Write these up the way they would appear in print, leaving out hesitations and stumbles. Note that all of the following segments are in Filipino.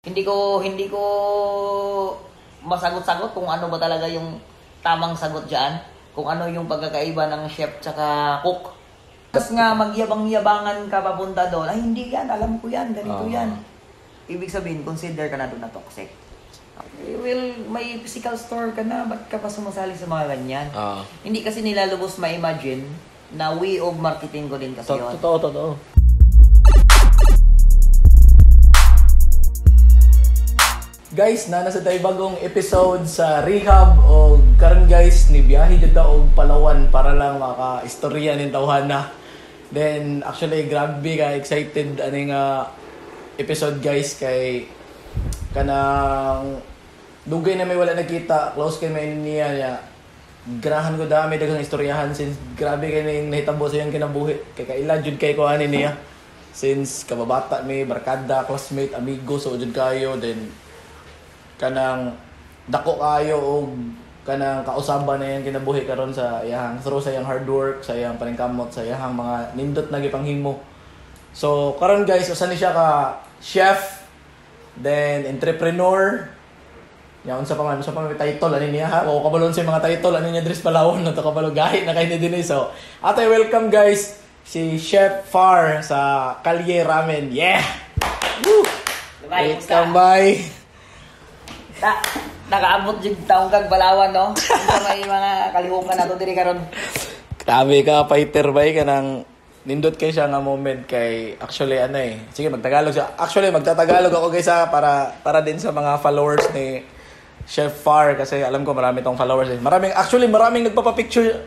Hindi ko masagot-sagot kung ano ba talaga yung tamang sagot diyan, kung ano yung pagkakaiba ng chef tsaka cook. Tapos nga magyabang-yabangan ka papunta doon, ay hindi yan, alam ko yan, ganito yan. Ibig sabihin, consider ka na doon na toxic. Well, may physical store ka na, ba't ka pa sumasali sa mga ganyan? Hindi kasi nila lubos ma-imagine na way of marketing ko din kasi yun. Totoo. Guys, nasa tayo bagong episode sa Rehab o karon guys ni biyahe dito og Palawan para lang maka-istorya ning tawhana. Then actually grabe ka excited ani nga episode guys kay kanang dugay na may wala nakita, close kay may niya. Grahan ko dami daghang istoryahan since grabe kay ning nahitabo sa iyang kinabuhi kay kaila jud kay ko ani niya. Since kababata may barkada, classmate, amigo so jud kayo then kanang dako kayo og kanang kausaban na yang kinabuhi karon sa iyang through sa iyang hard work, sa iyang paningkamot, sa iyang mga nindot na gipanghimo. So karon guys, usa ni siya ka chef, then entrepreneur. Ya unsa pa man may title ani niya ha. O kabalon sa mga title ani niya dres Palawan no to kabalo gahi na kay ni dinhi. So atay welcome guys si Chef Far sa Kalye Ramen. Yeah. Woo! Welcome bye. Nakaabot jud taong kag Palawan no. Unsa may mga kalihukan nato diri karon. Grabe ka fighter bay kanang nindot kay siya nga moment kay actually ano sige magtagalog siya. Actually magtatagalog ako guys para din sa mga followers ni Chef Far kasi alam ko marami tong followers Maraming nagpapa-picture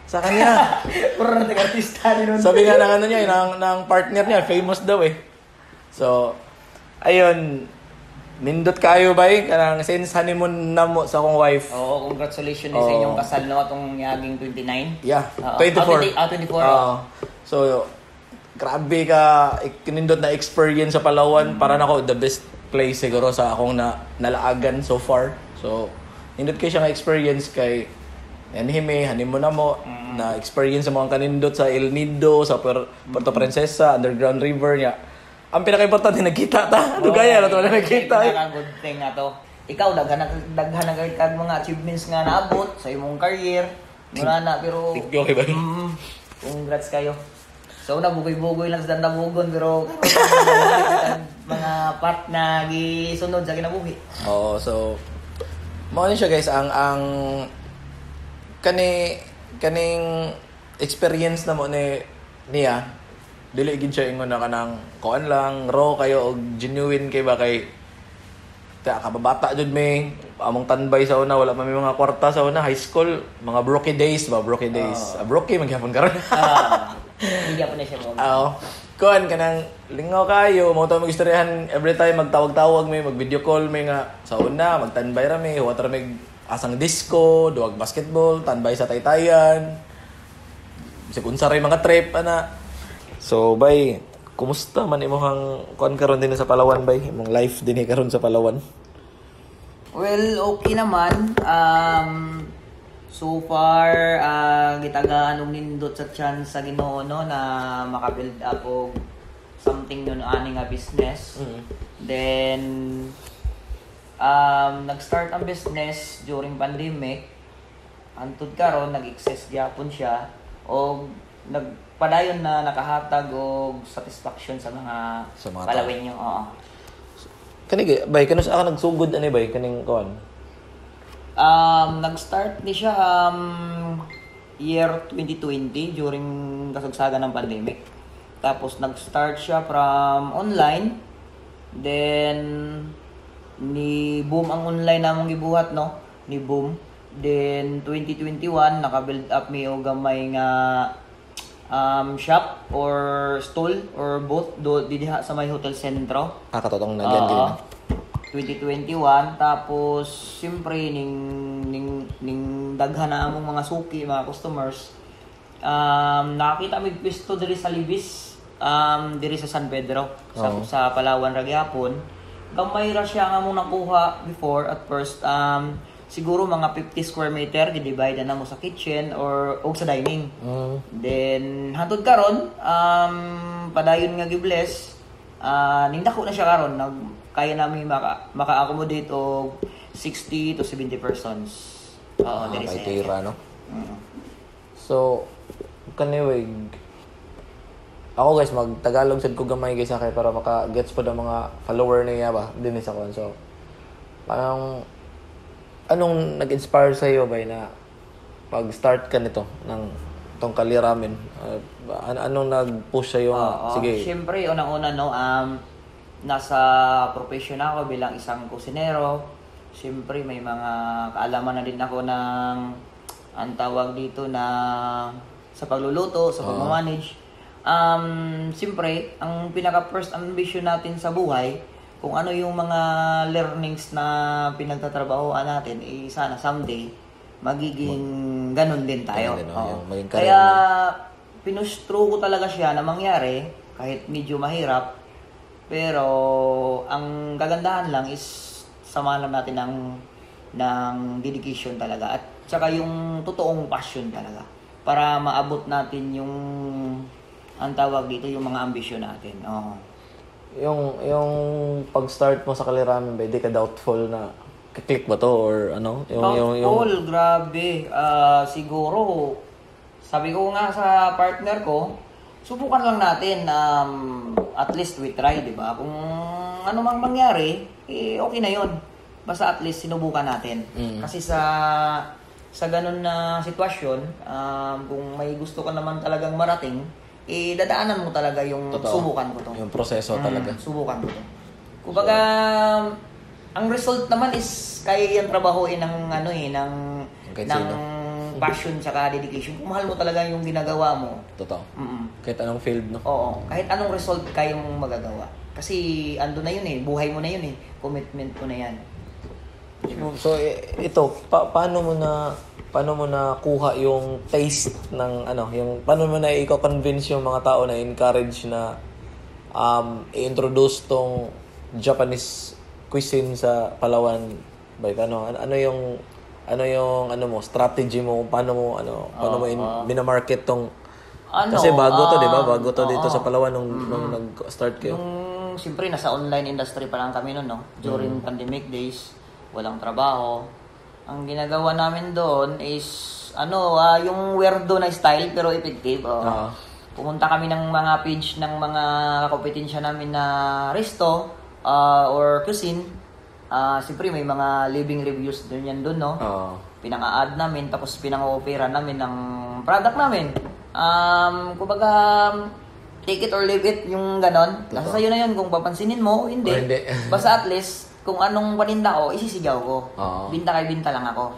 sa kanya. Puro na artista ni nun. Sabi nga ng ano niya ng partner niya famous daw So ayun nindot kayo ba kanang since honeymoon na mo sa akong wife. Oo, congratulations sa inyong kasal no atong yaging 29. Yeah, 24. 24. So grabe ka kinindot na experience sa Palawan para nako the best place siguro sa akong nalaagan so far. So nindot kay siya nga experience kay honeymoon na mo na experience sa mga kanindot sa El Nido, sa Puerto Princesa, Underground River niya. Ang pinaka-importante nagkita ta. Ano gaya na to na nagkita good thing na to. Ikaw daghan na kag mga achievements nga naabot sa imong career. Wala na pero okay ba? Congrats kayo. So bugoy-bugoy lang sa dandabugon pero mga part na gisunod sa kinabuhi. So mao ni siya guys ang kaning experience na mo niya dili gid siya ingon na kanang kuan lang raw kayo og genuine kay ba kay kababata jud may among tanbay sa una wala pa may mga kwarta sa una high school mga brokey days brokey maghapon karon hindi pa na siya mo kuan kanang lingaw kayo mo to magistoryahan every time magtawag-tawag may mag-video call may nga sa una magtanbay ra may water may asang disco duwag basketball tanbay sa taytayan bisag unsa ray mga trip ana. So, bay, kumusta man imong kuan karon din sa Palawan, bay? Imong life din karon sa Palawan? Well, okay naman. So far, gitagaan og nindot sa chance sa Ginoo no na maka-build up og something nun ani nga business. Then nag-start ang business during pandemic. Antud karon nag-exist gyapon siya og nagpadayon na nakahatag og satisfaction sa mga Palawenyo. Kani bay kanus aka nagsugod ani bay kaning kuan. Nag-start ni siya year 2020 during kasagsagan ng pandemic. Tapos nag-start siya from online. Then ni boom ang online namong gibuhat no, ni boom. Then 2021 naka-build up mi og gamay nga shop or stall or both diha sa may hotel sentro. Katotong na diyan 2021 tapos siyempre ning daghan na among mga suki, mga customers. Nakita mi pwesto diri sa Libis, diri sa San Pedro sa Palawan ra gyapon. Gamay ra siya nga among nakuha before at first siguro mga 50 square meter gi-divide na mo sa kitchen or sa dining. Then hantod karon padayon nga gi-bless ning dako na siya karon kaya namin maka-accommodate og 60 to 70 persons. Oo, diri sa kay tira, no? Mm. So, kaniwig, ako guys, mag-Tagalog sad ko gamay guys kay para maka-gets po ng mga follower niya ba din sa kon. So, parang anong nag-inspire sa iyo ba na pag-start ka nito ng tong kaliramen? Anong nag-push sa iyo? Sige. Siyempre, unang-una no, nasa profession ako bilang isang kusinero. Siyempre, may mga kaalaman na din ako ng ang tawag dito na sa pagluluto, sa pagmamanage. Siyempre, ang pinaka-first ambition natin sa buhay, kung ano yung mga learnings na pinagtatrabahoan natin, sana someday, magiging ganun din tayo. Kaya, pinush through ko talaga siya na mangyari, kahit medyo mahirap, pero ang kagandahan lang is samahan lang natin ng dedication talaga at saka yung totoong passion talaga para maabot natin yung ang tawag dito yung mga ambisyon natin. Yung pag-start mo sa kaliramen ba, di ka doubtful na click ba to or ano? Doubtful, grabe. Siguro sabi ko nga sa partner ko, subukan lang natin, at least we try, di ba? Kung ano mang mangyari, okay na yon. Basta at least sinubukan natin. Kasi sa ganun na sitwasyon, kung may gusto ka naman talagang marating, dadaanan mo talaga yung subukan ko to. Yung proseso talaga. Subukan ko to. Kumbaga, ang result naman is kaya yung trabahoin ng passion tsaka dedication. Kung mahal mo talaga yung ginagawa mo. Totoo. Kahit anong field, no? Oo. Kahit anong result kaya mong magagawa. Kasi ando na yun buhay mo na yun commitment mo na yan. So ito, paano mo na kuha yung taste ng paano mo na i-convince yung mga tao na encourage na i-introduce tong Japanese cuisine sa Palawan? Ano yung strategy mo, paano mo minamarket tong kasi bago to, 'di ba? Bago to dito sa Palawan nung nag-start kayo. Siyempre nasa online industry pa lang kami noon, no. During pandemic days, walang trabaho. Ang ginagawa namin doon is yung weirdo na style pero effective. Pumunta kami ng mga page ng mga kompetensya namin na resto or cuisine. Siyempre may mga living reviews doon yan doon, no? Pinanga-add namin tapos pinang-opera namin ng product namin. Kumbaga take it or leave it yung ganon. Nasa sa'yo na yun kung papansinin mo o hindi. Basta at least kung anong paninda ko, isisigaw ko. Binta kay binta lang ako.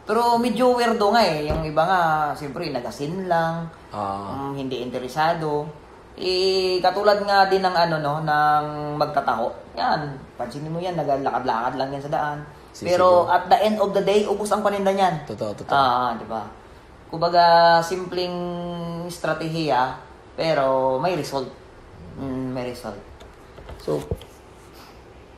Pero medyo weirdo nga yung iba nga, siyempre nagasin lang, hindi interesado. Katulad nga din ng ng magtataho. Yan, pansinin mo yan, nagalakad-lakad lang yan sa daan. Pero at the end of the day, ubos ang paninda niyan. Totoo. Di ba? Kumbaga, simpleng estratehiya, pero may result. May result. So,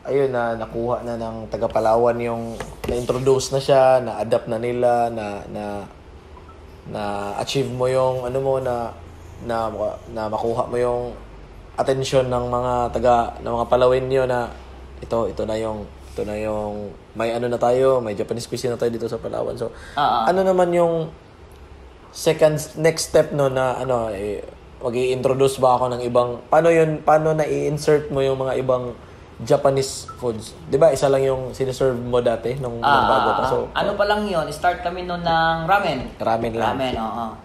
ayun na nakuha na ng taga Palawan yung na-introduce na siya, na-adapt na nila, na achieve mo yung na makuha mo yung attention ng mga mga Palawenyo na ito na yung may na tayo, may Japanese cuisine na tayo dito sa Palawan. So, ano naman yung next step na mag-i-introduce ba ako ng ibang paano na i-insert mo yung mga ibang Japanese foods? 'Di ba isa lang yung siniserve mo dati nung bago pa. So pa lang 'yon, start kami noon ng ramen. Ramen lang. Ramen, oo.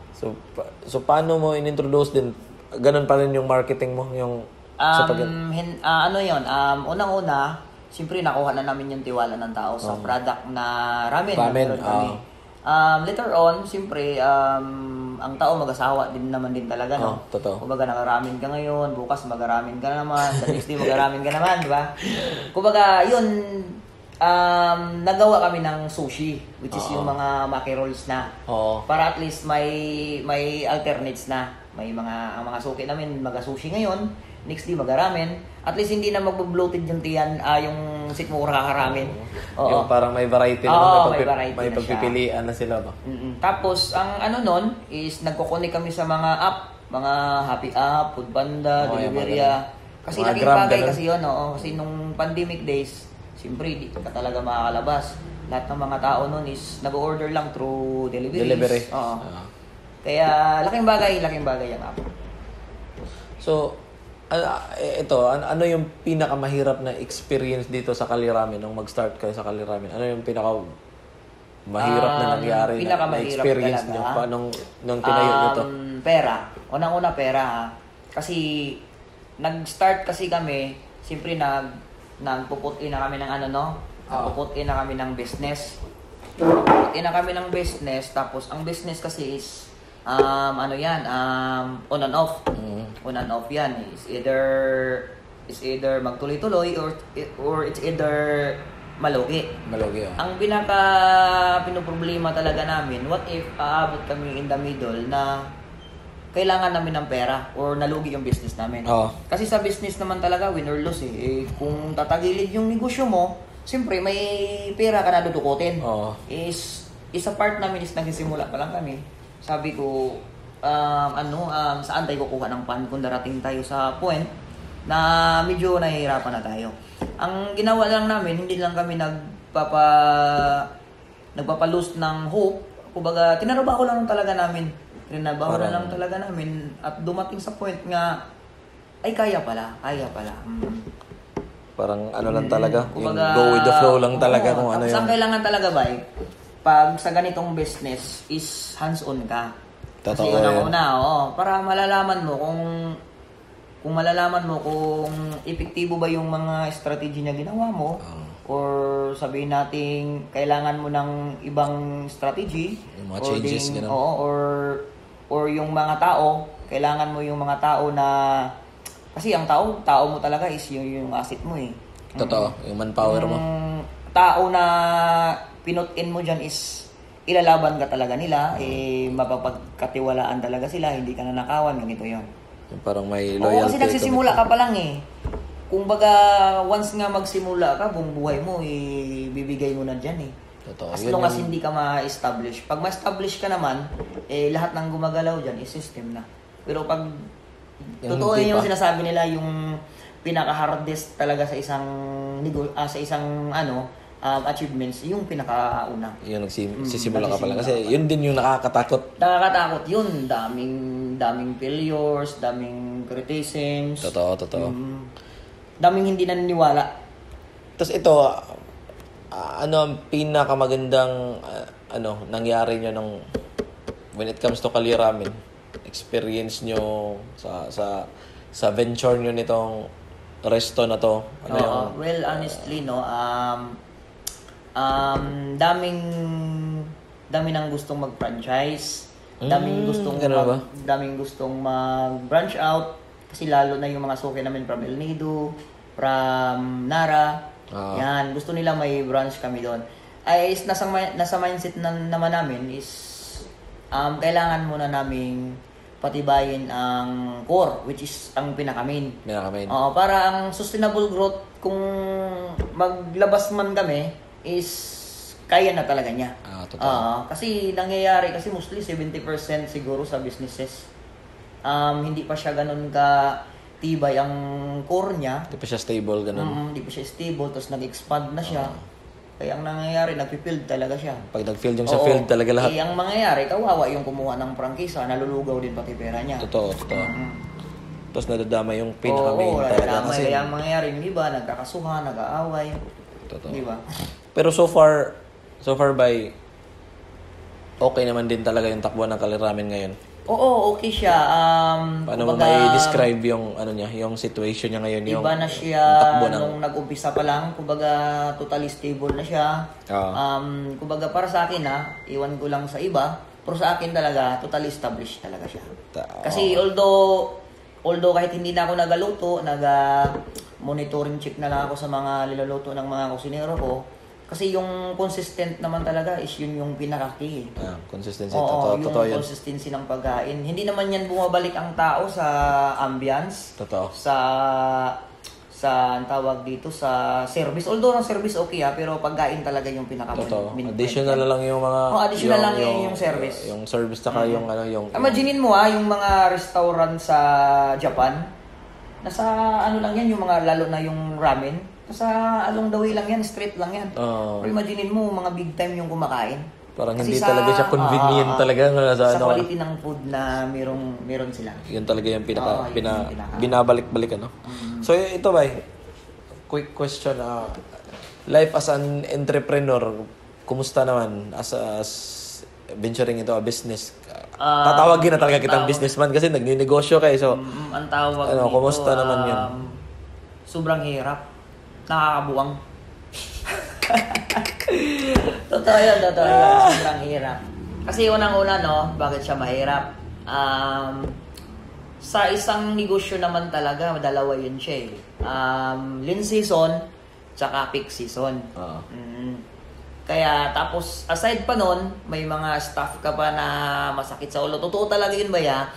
So paano mo in-introduce din? Ganun pa rin yung marketing mo, yung unang-una, siyempre nakuha na namin yung tiwala ng tao sa product na ramen. Later on, siyempre, ang tao mag-asawa din naman din talaga, no? Totoo. Kumbaga, nakaramin ka ngayon, bukas mag-aramin ka naman, sa next day mag-aramin ka naman, di ba? Kumbaga, yun, nagawa kami ng sushi, which is yung mga maki rolls na. Para at least may alternates na. Ang mga suki namin, mag-sushi ngayon, next day mag-aramen. At least hindi na mag-bloated yung tiyan, yung sikmura kakaramen. Yung parang may variety na. May pagpipilian na sila ba? Tapos, ang nun is nagko-connect kami sa mga app, mga Happy App, Foodpanda, Deliveria. Kasi Mga laking Grab, bagay ganun. kasi yun, oo. Kasi nung pandemic days, siyempre, di ka talaga makakalabas. Lahat ng mga tao nun is nag-order lang through deliveries. Delivery. Oo. Kaya, laking bagay yung app. So, ano yung pinakamahirap na experience dito sa Kaliramin nung mag-start kayo sa Kaliramin? Ano yung mahirap na nangyari na pinakamahirap experience talaga. nyo pa nung tinayo nyo to? Pera. Unang-una pera ha. Kasi nag-start kasi kami, siyempre nagpuput-in na kami ng nagpuput-in na kami ng business. Nagpuput-in na kami ng business, tapos ang business kasi is on and off. On and off yan. It's either magtuloy-tuloy or it's either malugi. Malugi, oh. Ang pinoproblema talaga namin, what if aabot kami in the middle na kailangan namin ng pera or nalugi yung business namin. Oo. Kasi sa business naman talaga, win or lose kung tatagilid yung negosyo mo, siyempre may pera ka na dudukutin. Oo. Isa part namin is nagsisimula pa lang kami. Sabi ko, saan tayo kukuha ng fund kung darating tayo sa point na medyo nahihirapan na tayo. Ang ginawa lang namin, hindi lang kami nagpapalose ng hope. Kumbaga, tinarabaho lang talaga namin. Trinabaho na lang talaga namin. At dumating sa point nga, ay kaya pala. Parang lang talaga, Kumbaga, yung go with the flow lang talaga kung ano yung... Ang kailangan talaga ba pag sa ganitong business is hands-on ka. Kasi Totoo unang-una, para malalaman mo kung epektibo ba yung mga strategy na ginawa mo, or sabihin natin kailangan mo ng ibang strategy, yung mga changes, gano'n. Or yung mga tao, kailangan mo yung mga tao na, kasi ang tao mo talaga is yung asset mo Totoo, yung manpower mo. Yung tao na pinut-in mo dyan is ilalaban ka talaga nila, mapapagkatiwalaan talaga sila, hindi ka nanakawan, ganito yun. Parang may Oo, loyalty. kasi nagsisimula ka pa lang Kung baga, once nga magsimula ka, buong buhay mo, bibigay mo na dyan Totoo. As long as hindi ka ma-establish. Pag ma-establish ka naman, lahat ng gumagalaw dyan is system na. Pero pag, totoo yung sinasabi nila, yung pinaka-hardest talaga sa isang achievements, yung pinakauna. Yung nagsisimula ka pala. Kasi yun din yung nakakatakot. Nakakatakot yun. Daming failures, daming criticisms. Totoo. Daming hindi naniniwala. Tapos ito, ano ang pinakamagandang nangyari nyo when it comes to Kaliramin? Experience nyo sa venture nyo nitong resto na to? Well, honestly, dami nang gustong mag-franchise. Daming gustong mag-branch out. Kasi lalo na yung mga suki namin from El Nido, from Nara. Yan, gusto nila may branch kami doon. Nasa mindset naman namin is kailangan muna naming patibayin ang core, which is ang pinaka-main. Para ang sustainable growth, kung maglabas man kami, is kaya na talaga niya. Kasi nangyayari, kasi mostly 70% siguro sa businesses, hindi pa siya ganun ka tibay ang core niya. Hindi pa siya stable, ganun. Hindi pa siya stable, tapos nag-expand na siya. Kaya ang nangyayari, nag-field talaga siya. Pag nag-field yung sa field talaga lahat. Ang mangyayari, kawawa yung kumuha ng prangkisa, nalulugaw din pati pera niya. Totoo. Tapos nadadama yung pinaka-main talaga. Kasi kaya ang mangyayari, yung iba, nagkakasuhan, nag-aaway. Totoo. Di ba? Pero so far okay naman din talaga yung takbo ng Kaliramin ngayon. Oo, okay siya. Paano mo may-describe yung yung situation niya ngayon, yung iba na siya takbo nung nag-umpisa pa lang, kumbaga totally stable na siya. Kumbaga para sa akin iwan ko lang sa iba, pero sa akin talaga totally established talaga siya. Kasi although kahit hindi na ako nagaluto, monitoring check na lang ako sa mga niluluto ng mga kusinero ko. Kasi yung consistent naman talaga is yun yung pinaka-key. Consistency. Oo, Totoo yung yun. consistency ng pagkain. Hindi naman yan bumabalik ang tao sa ambience. Totoo. Ang tawag dito, sa service. Although ang service okay pero pagkain talaga yung pinaka-main. Totoo. Additional na lang yung mga... additional lang yung service. Yung service tsaka yung... Imaginin mo yung mga restaurant sa Japan. nasa ano lang yan, yung mga lalo na yung ramen. Nasa along the way lang yan, straight lang yan. Pero imaginin mo, mga big time yung kumakain. Parang Kasi hindi talaga siya convenient talaga. Sa quality ng food na meron sila. Yun talaga yung pinaka- binabalik-balik, ano? So, ito ba, quick question. Life as an entrepreneur, kumusta naman as venturing into a business? Tatawagin na talaga kitang businessman kasi nagninegosyo kayo. So, ang tawag ano, dito, kumusta naman yun? Sobrang hirap. Nakakabuang. Totoo yun. Sobrang hirap. Kasi unang-una, no, bakit siya mahirap? Sa isang negosyo naman talaga, dalawa yun siya eh. Lean season, tsaka peak season. Kaya tapos aside pa nun, may mga staff ka pa na masakit sa ulo. Totoo talaga yun ba ya?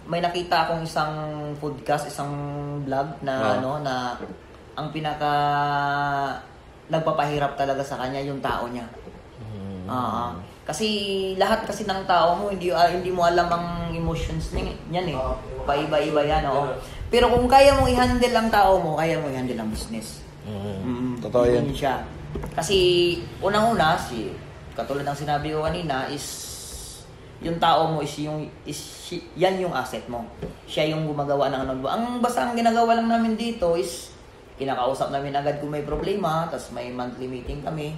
May nakita akong isang podcast, isang vlog na na ang pinaka nagpapahirap talaga sa kanya yung tao niya. Kasi lahat kasi ng tao mo hindi mo alam ang emotions niyan eh. Paiba-iba yan, Pero kung kaya mong i-handle ang tao mo, kaya mo i-handle ang business. Totoo yan. Siya. Kasi unang-una, katulad ng sinabi ko kanina, is yung tao mo yan yung asset mo. Siya yung gumagawa ng ano. Basta ang ginagawa lang namin dito is kinakausap namin agad kung may problema, tapos may monthly meeting kami.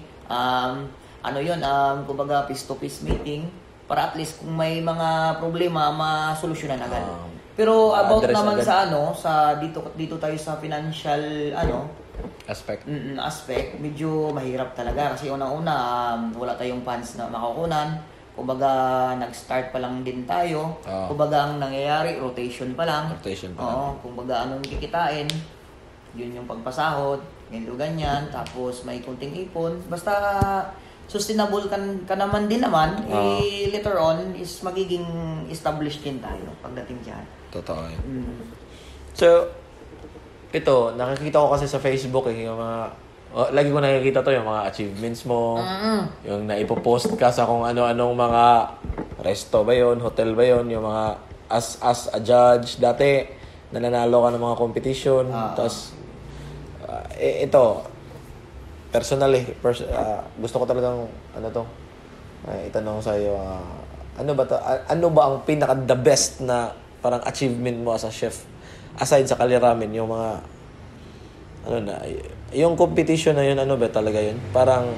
Kumbaga piece-to-piece meeting para at least kung may mga problema, masolusyonan agad. Pero about naman agad. sa dito tayo sa financial aspect, medyo mahirap talaga kasi unang-una wala tayong funds na makukunan. Kumbaga nag-start pa lang din tayo. Kumbaga ang nangyayari rotation pa lang. Kumbaga anong kikitain, yun yung pagpasahod, ganyan. Tapos may kunting ipon. Basta sustainable ka naman din naman, later on is magiging established din tayo pagdating diyan. Totoo. So ito, nakikita ko kasi sa Facebook yung mga lagi ko nakikita to yung mga achievements mo, yung naipopost ka sa kung ano-anong mga resto ba yon, hotel ba yon, yung mga as a judge dati nananalo ka ng mga competition, tapos ito personally gusto ko talagang itanong sa iyo ano ba ang pinaka the best na parang achievement mo as a chef aside sa Kali Ramen, yung mga yung competition na yun, ba talaga yun? Parang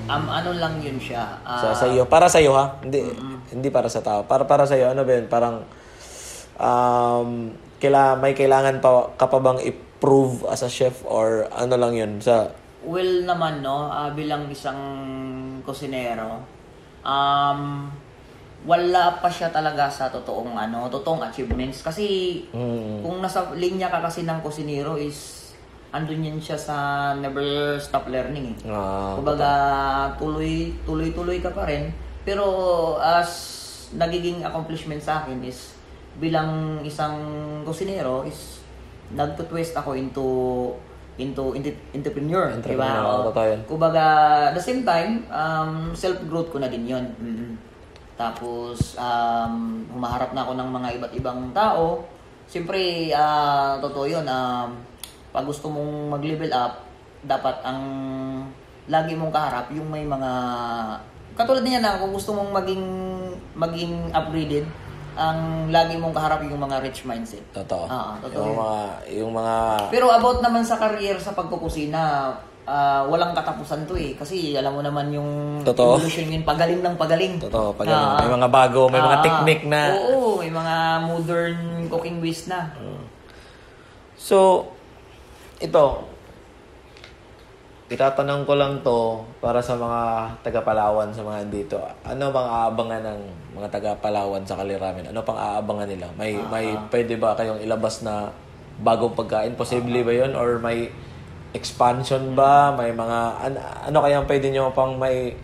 lang yun siya. Sa iyo, para sa iyo ha. Hindi para sa tao. Para sa iyo, ano ba yun? Parang may kailangan ka pa bang i-prove as a chef or ano lang yun sa Well naman bilang isang kusinero, wala pa siya talaga sa totoong achievements kasi kung nasa linya ka kasi ng kusinero is andun yan siya sa never stop learning eh. Kumbaga tuloy-tuloy ka pa rin, pero as nagiging accomplishment sa akin is bilang isang kusinero is nagtutwist ako into entrepreneur, diba? Kumbaga the same time self-growth ko na din yun. Tapos, humaharap na ako ng mga iba't ibang tao. Siyempre, totoo yun. Pag gusto mong mag-level up, dapat ang lagi mong kaharap yung may mga... Katulad niya na kung gusto mong maging upgraded, ang lagi mong kaharap yung mga rich mindset. Totoo. Totoo yung mga... Pero about naman sa career sa pagkukusina, walang katapusan to eh. Kasi alam mo naman yung evolution yun, pagaling ng pagaling. Totoo, pagaling. May mga bago, may mga technique na... Oo, may mga modern cooking ways na. So, ito, itatanong ko lang to para sa mga taga-Palawan, sa mga dito. Ano bang aabangan ng mga taga-Palawan sa Kali Ramen? Ano pang aabangan nila? May pwede ba kayong ilabas na bagong pagkain? Posible ba yun? Or may expansion ba? May mga ano kaya pwede nyo pang may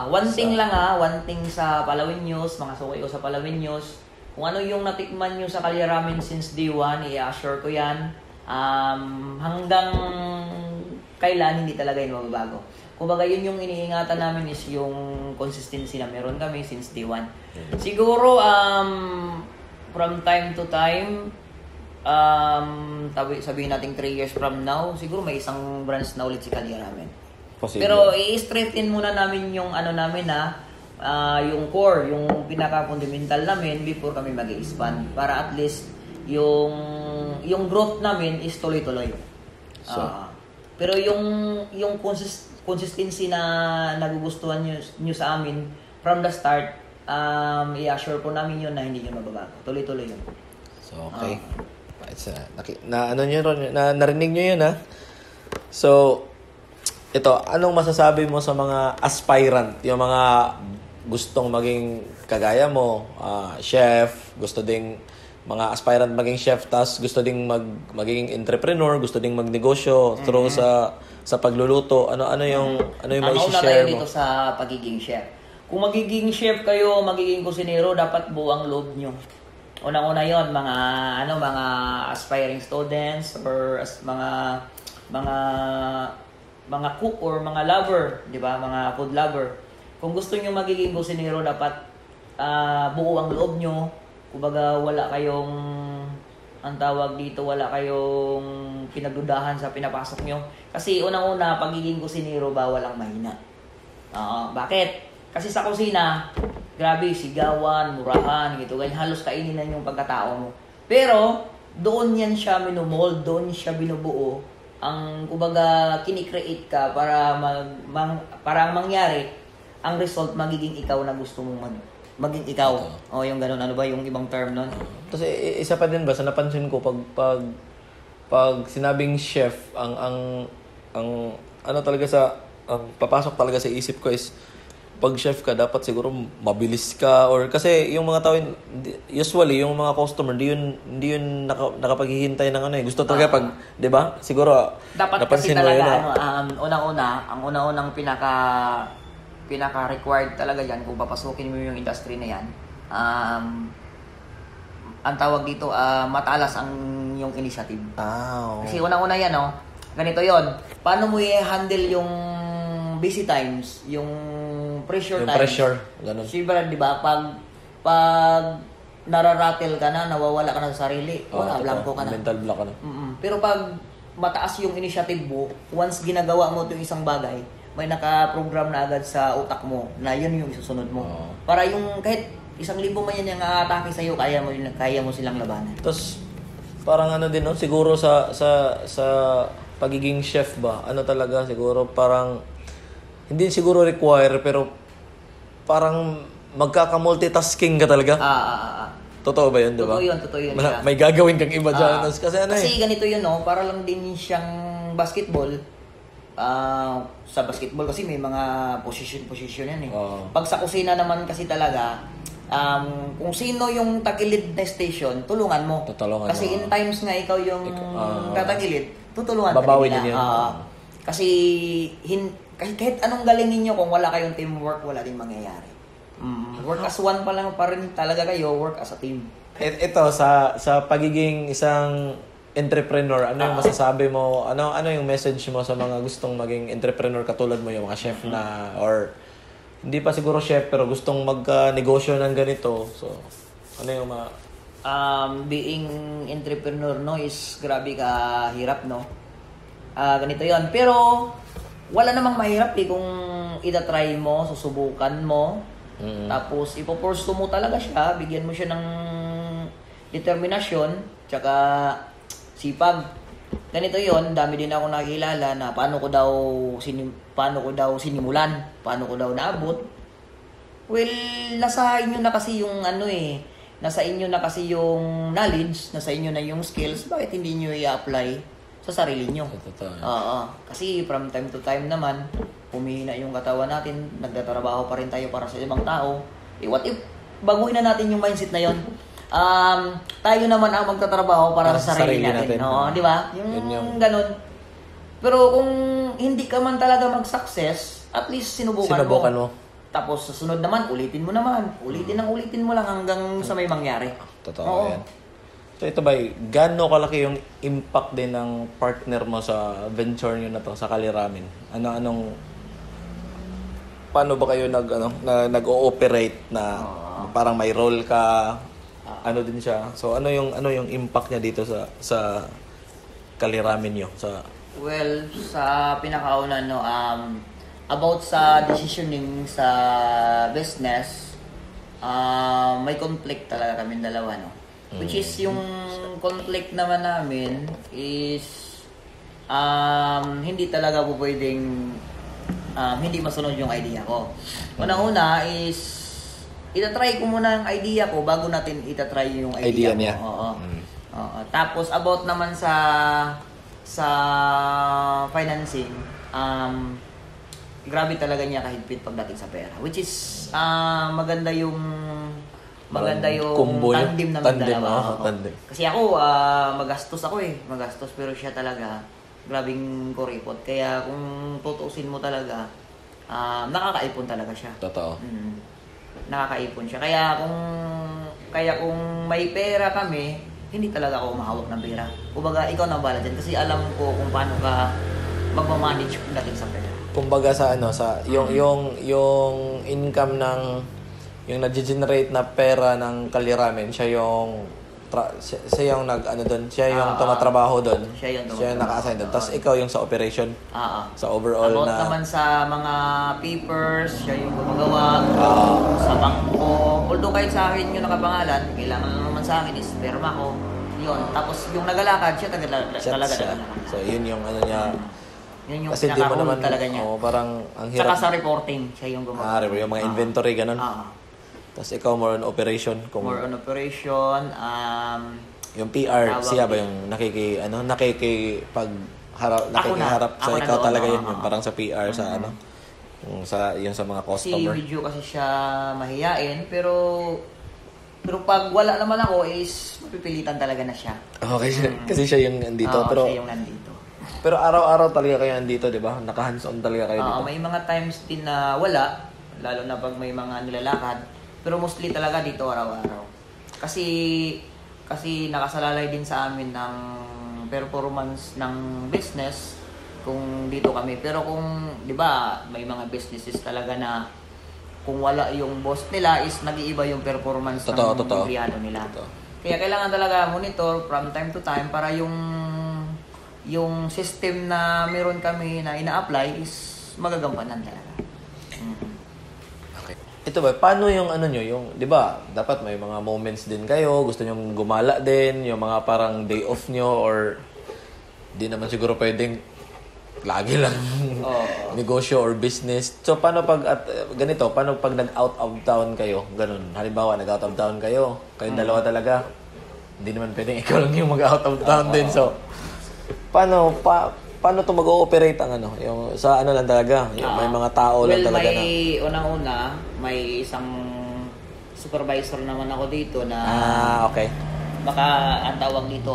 one thing sa Palawin News, mga sukay ko sa Palawin News, kung ano yung natikman nyo sa Kali Ramen since day 1, i-assure ko yan. Hanggang kailan hindi talaga yun magbabago. Kumbaga yun yung iniingatan namin is yung consistency na meron kami since day 1. Siguro from time to time sabihin natin 3 years from now, siguro may isang branch na ulit si Kalye Ramen. Posible. Pero i-strengthen muna namin yung ano namin yung core, yung pinaka-fundamental namin before kami mag-expand. Para at least yung growth namin is tuloy-tuloy. Pero yung consistency na nagugustuhan nyo sa amin from the start, i-assure po namin yun na hindi nyo mababago. Tuloy-tuloy yun. So, okay. Narinig nyo yun, ha? So, ito, anong masasabi mo sa mga aspirant, yung mga gustong maging kagaya mo, chef, gusto ding mga aspirant maging chef, tas gusto ding maging entrepreneur, gusto ding magnegosyo through sa pagluluto. Ano yung mai-share mo? Dito sa pagiging chef. Kung magiging chef kayo, magiging kusinero, dapat buo ang loob nyo. Unang-una yon, mga aspiring students or mga cook or mga lover, di ba? Mga food lover. Kung gusto niyo magiging kusinero, dapat buo ang loob nyo. Kumbaga wala kayong wala kayong pinagdudahan sa pinapasok nyo. Kasi unang-una, pagiging kusinero, bawal ang mahina. Bakit? Kasi sa kusina, grabe, sigawan, murahan, ganyan, halos kainin na yung pagkatao mo. Pero, doon yan siya minomold, doon siya binubuo. Ang, kumbaga, kinikreate ka para ang mangyari, ang result, magiging ikaw na gusto mong maging ikaw. O, yung ganun, ano ba yung ibang term nun? Tapos, isa pa din ba, sa napansin ko, pag sinabing chef, ang papasok talaga sa isip ko is, pag chef ka, dapat siguro mabilis ka or kasi yung mga tao usually yung mga customer hindi yun nakapaghihintay ng gusto talaga pag 'di ba? Siguro dapat kasi talaga ang unang pinaka required talaga yan kung papasukin mo yung industry na yan. Ang tawag dito matalas ang yung initiative. Kasi unang-una yan ganito yon. Paano mo i-handle yung busy times, yung pressure times. Pressure, ganun. Siyempre, di ba, pag nararatel ka na, nawawala ka na sa sarili, blanco ka na. Mental block ka na. Pero pag mataas yung initiative mo, once ginagawa mo itong isang bagay, may naka-program na agad sa utak mo na yun yung isusunod mo. Para yung kahit 1,000 man yan yung aatake sa'yo, kaya mo silang labanan. Tapos, parang din, siguro sa pagiging chef ba, talaga, siguro parang hindi siguro require, pero parang magkaka-multitasking ka talaga. Totoo ba yun, di ba? Totoo yun. May gagawin kang iba dyan. Kasi ganito yun, para lang din siyang basketball. Sa basketball kasi may mga position yan Pag sa kusina naman kasi talaga, kung sino yung tagilid na station, tulungan mo. Kasi in times nga ikaw yung tatagilid, tutulungan ka nila. Kasi kahit anong galing ninyo, kung wala kayong teamwork, wala din mangyayari. Work as one pa rin talaga kayo, work as a team. Ito, sa pagiging isang entrepreneur, ano yung masasabi mo, ano yung message mo sa mga gustong maging entrepreneur katulad mo, yung mga chef na, or hindi pa siguro chef, pero gustong mag-negosyo ng ganito. So, ano yung being entrepreneur, is grabe ka hirap, ganito yon. Pero, wala namang mahirap kung itatry mo, susubukan mo, tapos ipoporso mo talaga siya, bigyan mo siya ng determinasyon, tsaka sipag. Ganito yon, dami din ako nakikilala na paano ko daw sinimulan, paano ko daw naabot. Well, nasa inyo na kasi yung nasa inyo na kasi yung knowledge, nasa inyo na yung skills, bakit hindi nyo i-apply sa sarili nyo? Kasi from time to time naman, humihina yung katawan natin, nagtatrabaho pa rin tayo para sa ibang tao. What if baguhin na natin yung mindset na yon? Tayo naman ang magtatrabaho para sa sarili natin. Di ba? Yung ganun. Pero kung hindi ka man talaga mag-success, at least sinubukan mo. Tapos sa sunod naman, ulitin mo naman. Ulitin mo lang hanggang sa may mangyari. Totoo yan. So ito ba, gaano kalaki yung impact din ng partner mo sa venture nyo na to, sa Kalye Ramen? Paano ba kayo nag-ooperate na parang may role ka, ano din siya. So ano yung impact niya dito sa kaliramen niyo sa Well, sa pinakauna no, about sa decisioning sa business, may conflict talaga kami dalawa no. Which is yung conflict naman namin is hindi talaga po pwedeng hindi masunod yung idea ko. Unang-una is itatry ko muna ang idea ko bago natin itatry yung idea niya. Oo. Oo. Tapos about naman sa financing, grabe talaga niya kahigpit pagdating sa pera. Which is maganda yung combo tandem namin dalawa. Tandem. Kasi ako magastos ako magastos, pero siya talaga grabing kuripot. Kaya kung tutuusin mo talaga, nakakaipon talaga siya. Totoo. Nakakaipon siya. Kaya kung may pera kami, hindi talaga ako mahawak ng pera. Kumbaga, ikaw na bala dyan. Kasi alam ko kung paano ka magmamanage dating sa pera. Kumbaga sa yung income ng yung nag-generate na pera ng kaliramen, siya yung siya yung tumatrabaho doon. Siya yung naka-assign doon. Tapos ikaw yung sa operation. Sa overall about na naman sa mga papers, siya yung gumagawa. Sa bangko. Although kahit sa akin yung nakapangalan, kailangan naman sa akin is perma ko. Yun. Tapos yung nagalakad, siya talaga nagalakad. So yun yung niya. Yun yung kasi di mo naman talaga niya. Parang ang hirap. Saka sa reporting, siya yung gumagawa. Yung mga inventory ganun. Tapos ikaw more on operation. More on operation. Yung PR, siya ba yung nakikiharap sa ikaw talaga yun. Yung parang sa PR, sa yung sa mga customer. Si Medyo kasi siya mahiyain, pero pag wala naman ako is mapipilitan talaga na siya. Okay, kasi siya yung nandito. Pero siya yung nandito. Pero araw-araw talaga kayo nandito, di ba? Naka-hands-on talaga kayo dito. May mga times din na wala, lalo na pag may mga nilalakad. Pero mostly talaga dito araw-araw. Kasi nakasalalay din sa amin ng performance ng business kung dito kami. Pero kung, di ba, may mga businesses talaga na kung wala yung boss nila is nag-iiba yung performance ng empleyado nila. Kaya kailangan talaga monitor from time to time para yung system na meron kami na ina-apply is magagampanan talaga. Ito ba, paano yung nyo, yung, di ba, dapat may mga moments din kayo, gusto nyo gumala din, yung mga parang day off nyo, or di naman siguro pwedeng lagi lang negosyo or business. So, paano pag nag-out of town kayo, ganun, halimbawa, nag-out of town kayo, kayong dalawa talaga, hindi naman pwedeng ikaw lang yung mag-out of town din, so, paano to mag-ooperate ang yung sa lang talaga, yung may mga tao lang talaga na. Unang-una, may isang supervisor naman ako dito na okay. Baka ang tawag dito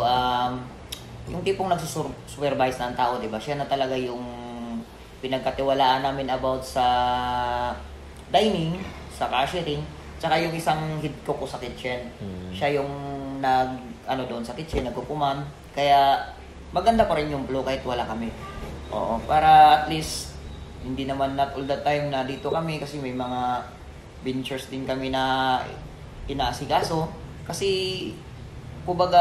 yung tipong nagsusupervise ng tao, 'di ba? Siya na talaga yung pinagkatiwalaan namin about sa dining, sa cashiering, tsaka yung isang head cook ko sa kitchen. Siya yung doon sa kitchen, nagkukuman. Kaya maganda pa rin yung flow kahit wala kami. Para at least hindi naman not all the time na dito kami kasi may mga ventures din kami na inaasikaso. Kasi kumbaga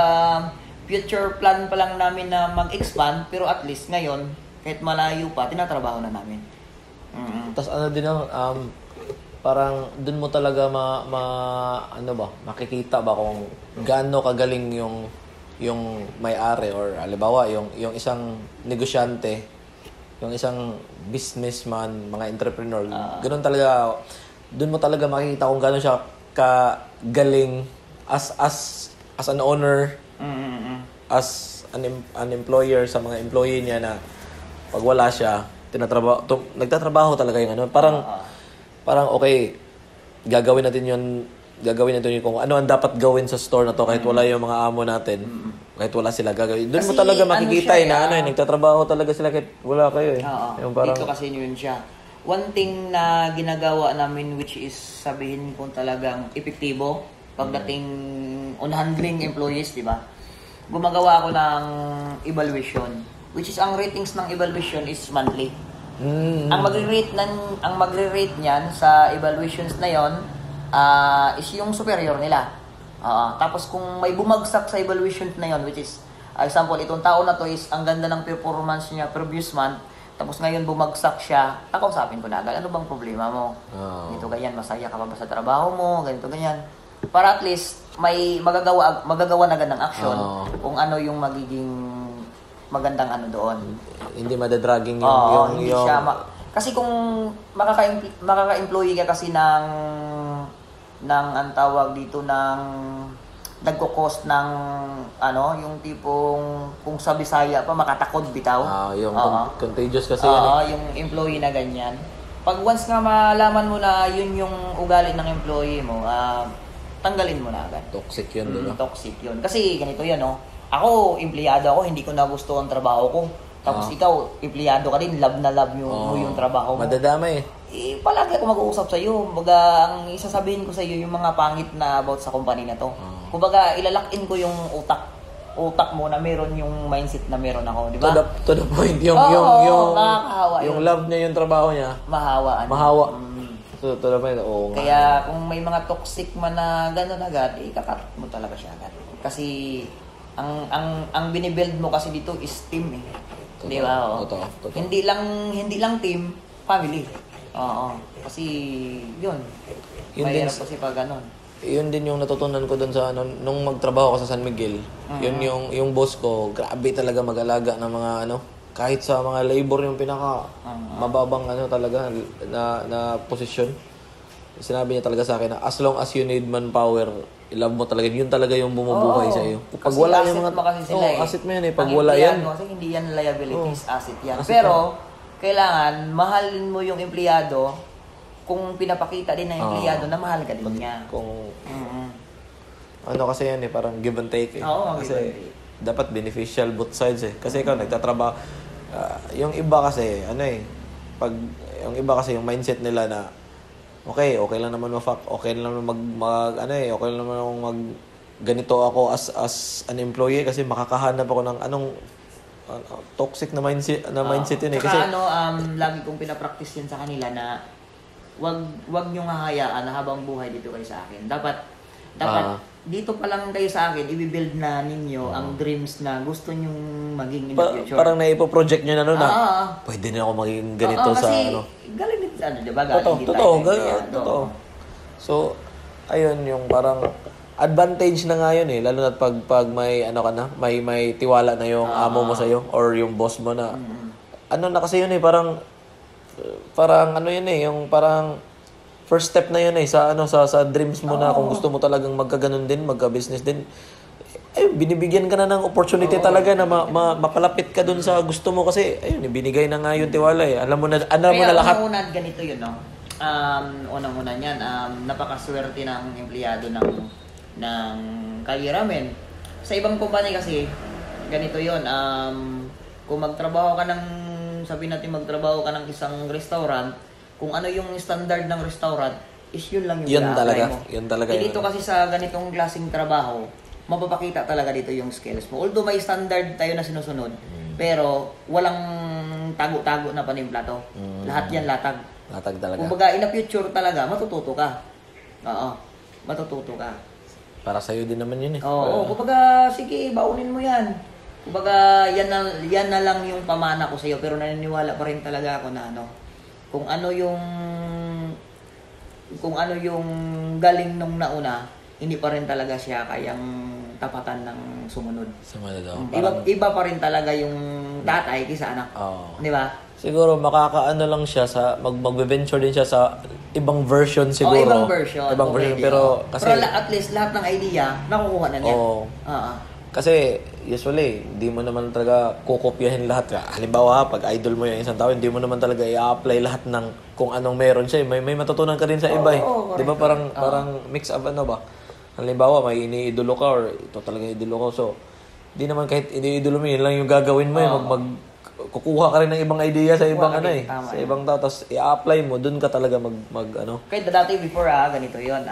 future plan pa lang namin na mag-expand, pero at least ngayon kahit malayo pa tinatrabaho na namin. Tapos parang dun mo talaga makikita ba kung gaano kagaling yung may-ari, or halimbawa yung isang negosyante, yung isang businessman, mga entrepreneur, ganun talaga, doon mo talaga makikita kung gaano siya kagaling as an owner, as an employer sa mga employee niya, na pag wala siya, nagtatrabaho talaga yung parang okay, gagawin natin yung kung ano ang dapat gawin sa store na to kahit wala yung mga amo natin, kahit wala sila gagawin. Doon mo talaga makikita nagtatrabaho talaga sila kahit wala kayo Yung parang dito kasi yun siya. One thing na ginagawa namin, which is sabihin kung talagang epektibo pagdating on handling employees, di ba? Gumagawa ako ng evaluation, which is ang ratings ng evaluation is monthly. Ang magre-rate niyan sa evaluations na yon is yung superior nila. Tapos kung may bumagsak sa evaluation na yon, which is, example, itong taon na to is ang ganda ng performance niya previous month, tapos ngayon bumagsak siya, kakausapin ko na agad, ano bang problema mo? Ganito ganyan, masaya ka pa ba sa trabaho mo? Ganito ganyan. Para at least may magagawa na agad ng action kung ano yung magiging magandang ano doon. Hindi madadragging Hindi siya kasi kung makaka-employee ka kasi ng ang tawag dito ng nagko-cost ng yung tipong kung sa Bisaya pa makatakod bitaw. Yung contagious kasi yan. Yung employee na ganyan. Pag once nga malaman mo na yun yung ugali ng employee mo, tanggalin mo na agad. Toxic yun, diba? Toxic yun. Kasi ganito yan, Ako, empleyado ako, hindi ko na gusto ang trabaho ko. Tapos ikaw, empleyado ka din, love na love mo yung trabaho mo. Madadamay. Palagi ako mag-uusap sa iyo. Kumbaga, ang isasabihin ko sa iyo yung mga pangit na about sa company na to. Kumbaga, ilalakin ko yung utak mo na meron yung mindset na meron ako, di ba? To the point, yung love niya, yung trabaho niya. Mahawa. To the point, Kaya kung may mga toxic man na gano'n agad, ikakat mo talaga siya agad. Kasi ang binibuild mo kasi dito is team Di ba? Totoo. Hindi lang team, family. Kasi yun mahirap kasi pag ganun. Yun din yung natutunan ko doon sa nung magtrabaho ko sa San Miguel. Yun yung boss ko, grabe talaga mag-alaga ng mga kahit sa mga labor yung pinaka mababang talaga na posisyon. Sinabi niya talaga sa akin na as long as you need manpower, i-love mo talaga. Yun talaga yung bumubuhay sa iyo. Pag wala yung mga asset mo yan Pag wala yan. Kasi hindi yan liabilities, asset yan. Pero kailangan mahalin mo yung empleyado kung pinapakita din ng empleyado na mahal ka din niya. Kasi yan parang give and take kasi dapat beneficial both sides Kasi ikaw nagtatrabaho. Yung iba kasi pag yung iba kasi yung mindset nila na okay lang naman okay lang naman okay lang naman ganito ako as an employee kasi makakahanap ako ng toxic na mindset yun kasi lagi kong pinapractice yun sa kanila na wag nyo hahayaan na habang buhay dito kayo sa akin. Dapat dito pa lang kayo sa akin, i-build na ninyo ang dreams na gusto nyong maging in the future. Parang naipo-project nyo na pwede na ako maging ganito kasi galing dito, diba? Totoo. So, ayun yung parang advantage na nga yun lalo na pag may may tiwala na yung amo mo sa'yo or yung boss mo na na kasi yun parang yung parang first step na yun sa dreams mo na kung gusto mo talagang magkaganon din, magka-business din. Binibigyan ka na ng opportunity talaga na mapalapit ka dun sa gusto mo kasi ayun, binigay na nga yung tiwala Alam mo na lahat. Unang-una ganito yun, unang-una niyan, napakaswerte ng empleyado ng Calle Ramen. Sa ibang kumpanya kasi ganito yun, kung magtrabaho ka sabihin natin magtrabaho ka ng isang restaurant, kung ano yung standard ng restaurant, is yun lang yung yun talaga. Dito kasi sa ganitong klaseng trabaho, mapapakita talaga dito yung skills mo. Although may standard tayo na sinusunod, pero walang tago-tago na panimpla to. Lahat yan latag. Latag talaga. Kumbaga, in the future talaga, matututo ka. Matututo ka. Para sa'yo din naman yun kumbaga, sige, baunin mo yan. Kumbaga, yan na lang yung pamana ko sa'yo, pero naniniwala pa rin talaga ako na kung ano yung galing nung nauna, hindi pa rin talaga siya kayang tapatan ng sumunod. Iba pa rin talaga yung tatay kaysa anak. Di ba? Siguro lang siya sa magbe-venture din siya sa ibang version siguro. Ibang version. Pero kasi at least lahat ng idea nakukuha na niya. Kasi usually, hindi mo naman talaga kukopyahin lahat. Halimbawa, pag idol mo yung isang tao, hindi mo naman talaga i-apply lahat ng kung anong meron siya. May matutunan ka rin sa iba Di ba parang mix up ba? Halimbawa, may iniidolo ka or ito talaga idolo ko. So, di naman kahit iniidolo mo, yun lang yung gagawin mo kukuha ka rin ng ibang idea sa ibang sa ibang tao. Tapos i-apply mo, dun ka talaga Kahit dati before ganito yun.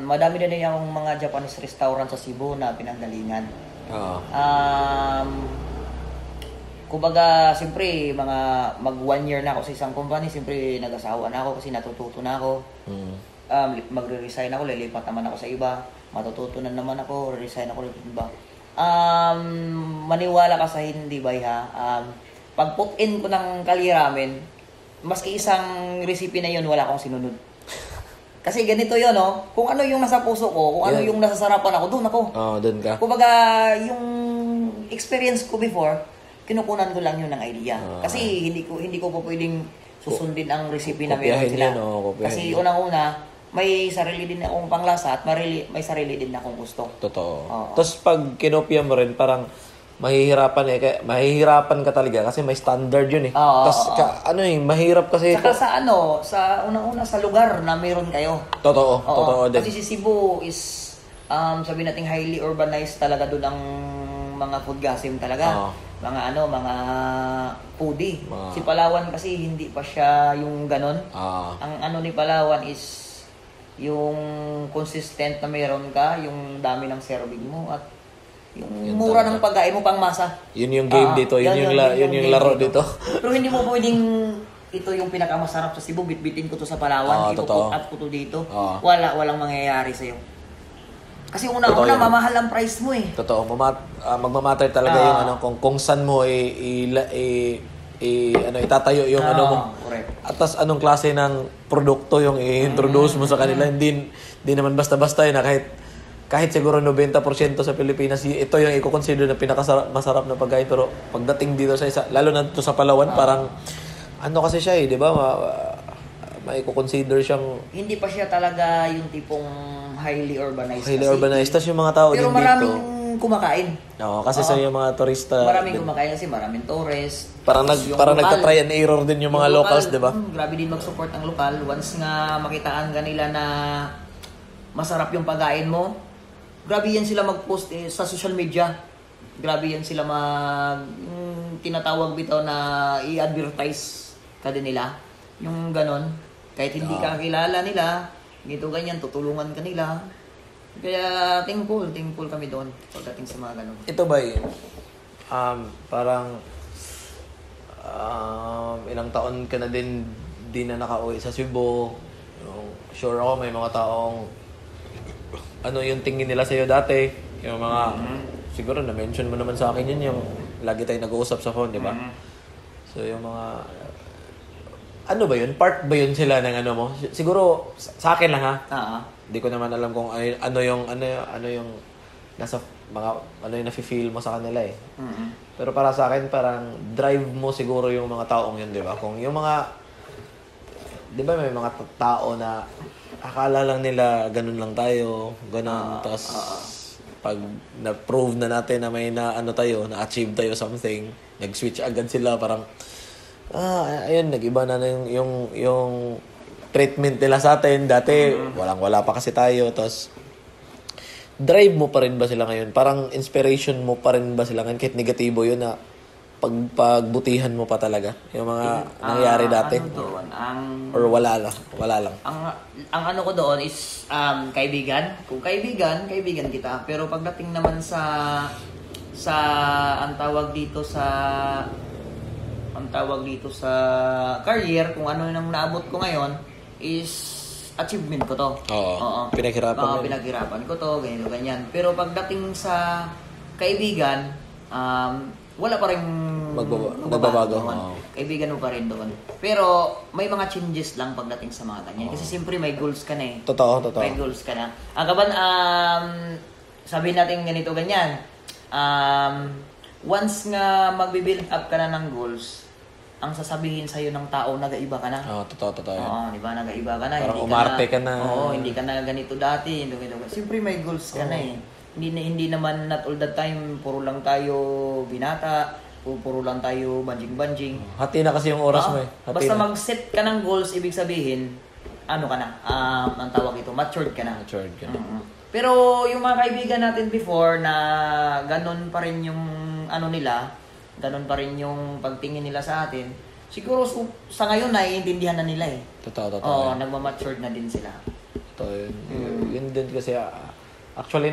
Madami na yung mga Japanese restaurant sa Cebu na pinanggalingan. Kumbaga, siyempre, mag 1 year na ako sa isang company, siyempre nag-asawa na ako kasi natututo na ako. magre-resign ako, lilipat naman ako sa iba, matututunan naman ako, resign ako sa iba. Maniwala ka sa hindi ba pag put in ko ng kaliramen, maski isang recipe na yun, wala akong sinunod. Kasi ganito yun, no? Kung ano yung nasa puso ko, kung ano yung nasa sarapan ako, doon ako. Doon ka. Kumbaga, yung experience ko before, kinukunan ko lang yun ng idea. Kasi hindi ko po pwedeng susundin ang recipe na meron sila. Kasi unang-una, may sarili din akong panglasa at may sarili din akong gusto. Totoo. Tapos pag kinopia mo rin, parang mahihirapan ka talaga kasi may standard yun eh. Tapos mahirap kasi saka sa unang-una sa lugar na meron kayo. Totoo din. Kasi si Cebu is sabi nating highly urbanized talaga doon ang mga food gasim talaga. Mga foodie. Si Palawan kasi hindi pa siya yung ganon. Ang ni Palawan is yung consistent na meron ka, yung dami ng serving mo at yung mura ng pagkain mo pang masa. Yun yung game dito, yun yung laro dito. Pero hindi mo pwedeng ito yung pinakamasarap sa Cebu, bitbitin ko to sa Palawan, i-put up ko to dito. Walang mangyayari sa iyo. Kasi una mamahal ang price mo eh. Totoo, magmamatter talaga yung kung saan mo itatayo yung mo. Correct. At tas anong klase ng produkto yung i-introduce mo sa kanila, hindi naman basta-basta yun na kahit siguro 90% sa Pilipinas, ito yung i-consider na pinakamasarap na pagkain. Pero pagdating dito sa lalo na to sa Palawan, parang kasi siya di ba? May i-consider siyang hindi pa siya talaga yung tipong highly urbanized. Tapos yung mga tao pero din dito. Pero maraming kumakain. Kasi sa yung mga turista. Maraming kumakain kasi maraming tourist. Parang nagka-try and error din yung mga locals, di ba? Grabe din mag-support ang lokal. Once nga makitaan ka nila na masarap yung pagkain mo, grabe yan sila mag-post sa social media. Grabe yan sila tinatawag bitaw na i-advertise ka din nila. Yung ganon. Kahit hindi ka kilala nila, ganyan, tutulungan ka nila. Kaya thankful kami doon pagdating sa mga ganon. Ito ba yun? Parang ilang taon ka na din na nakauwi sa Cebu. Sure ako may mga taong yung tingin nila sa'yo dati. Yung mga, siguro na-mention mo naman sa akin yun, yung lagi tayo nag-uusap sa phone, di ba? So yung mga, ba yun? Part ba yun sila ng mo? Siguro, sa akin lang ha? Hindi ko naman alam kung ano yung nasa mga, yung nafe-feel mo sa kanila eh. Pero para sa akin, parang drive mo siguro yung mga taong yun, di ba? Kung yung mga, di ba may mga tao na akala lang nila ganun lang tayo, ganun. Tapos pag na-prove na natin na may na-achieve tayo something, nag-switch agad sila, parang ayun, nag-iba na yung treatment nila sa atin. Dati, wala pa kasi tayo. Tapos, drive mo pa rin ba sila ngayon? Parang inspiration mo pa rin ba sila ngayon? Kahit negatibo yun na pagbutihan mo pa talaga yung mga nangyari dati? Or wala lang? Ang ko doon is kaibigan. Kung kaibigan kita. Pero pagdating naman sa ang tawag dito sa career, kung ano nang naabot ko ngayon is achievement ko to. Oo. Pinaghirapan ko to, ganyan. Pero pagdating sa kaibigan, wala pa rin magbabago. Kaibigan mo pa rin doon. Pero may mga changes lang pagdating sa mga ganyan. Kasi siyempre may goals ka na eh. Totoo. May goals ka na. Sabihin natin ganito, ganyan. Once nga magbi-build up ka na ng goals, ang sasabihin sa'yo ng tao, nag-aiba ka na. Totoo. Di ba? Nag-aiba ka na. Parang umarte ka na. Hindi ka na ganito dati. Siyempre may goals ka na eh. Hindi naman not all the time puro lang tayo binata o puro lang tayo banjing. Hati na kasi yung oras mo eh. Basta mag-set ka ng goals, ibig sabihin, ano ka na? Ang tawag ito, matured ka na. Pero yung mga kaibigan natin before na ganun pa rin yung nila, ganun pa rin yung pagtingin nila sa atin, siguro sa ngayon naiintindihan na nila eh. Totoo. Nagmamatured na din sila. Totoo yun. Yun din kasi, actually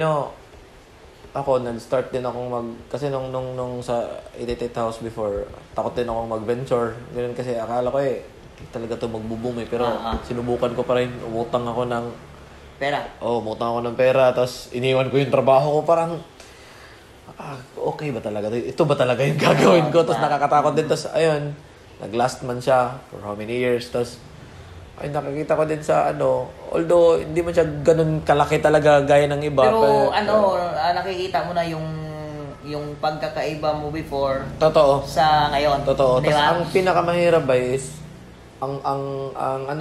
ako, nag-start din akong kasi nung sa 88 house before, takot din akong mag-venture. Ganun kasi akala ko talaga to magbo-boom eh. Pero Ah. sinubukan ko pa rin, umutang ako ng Pera. umutang ako ng pera, tapos iniwan ko yung trabaho ko, parang okay ba talaga? Ito ba talaga yung gagawin ko? Tapos nakakatakot din. Tapos ayun, nag-last man siya for how many years. Tapos ay nakikita ko din sa although hindi man siya ganun kalaki talaga gaya ng iba. Pero nakikita mo na yung pagkakaiba mo before Totoo. sa ngayon. Totoo. Di Tapos ba? ang pinakamahirap ba is ang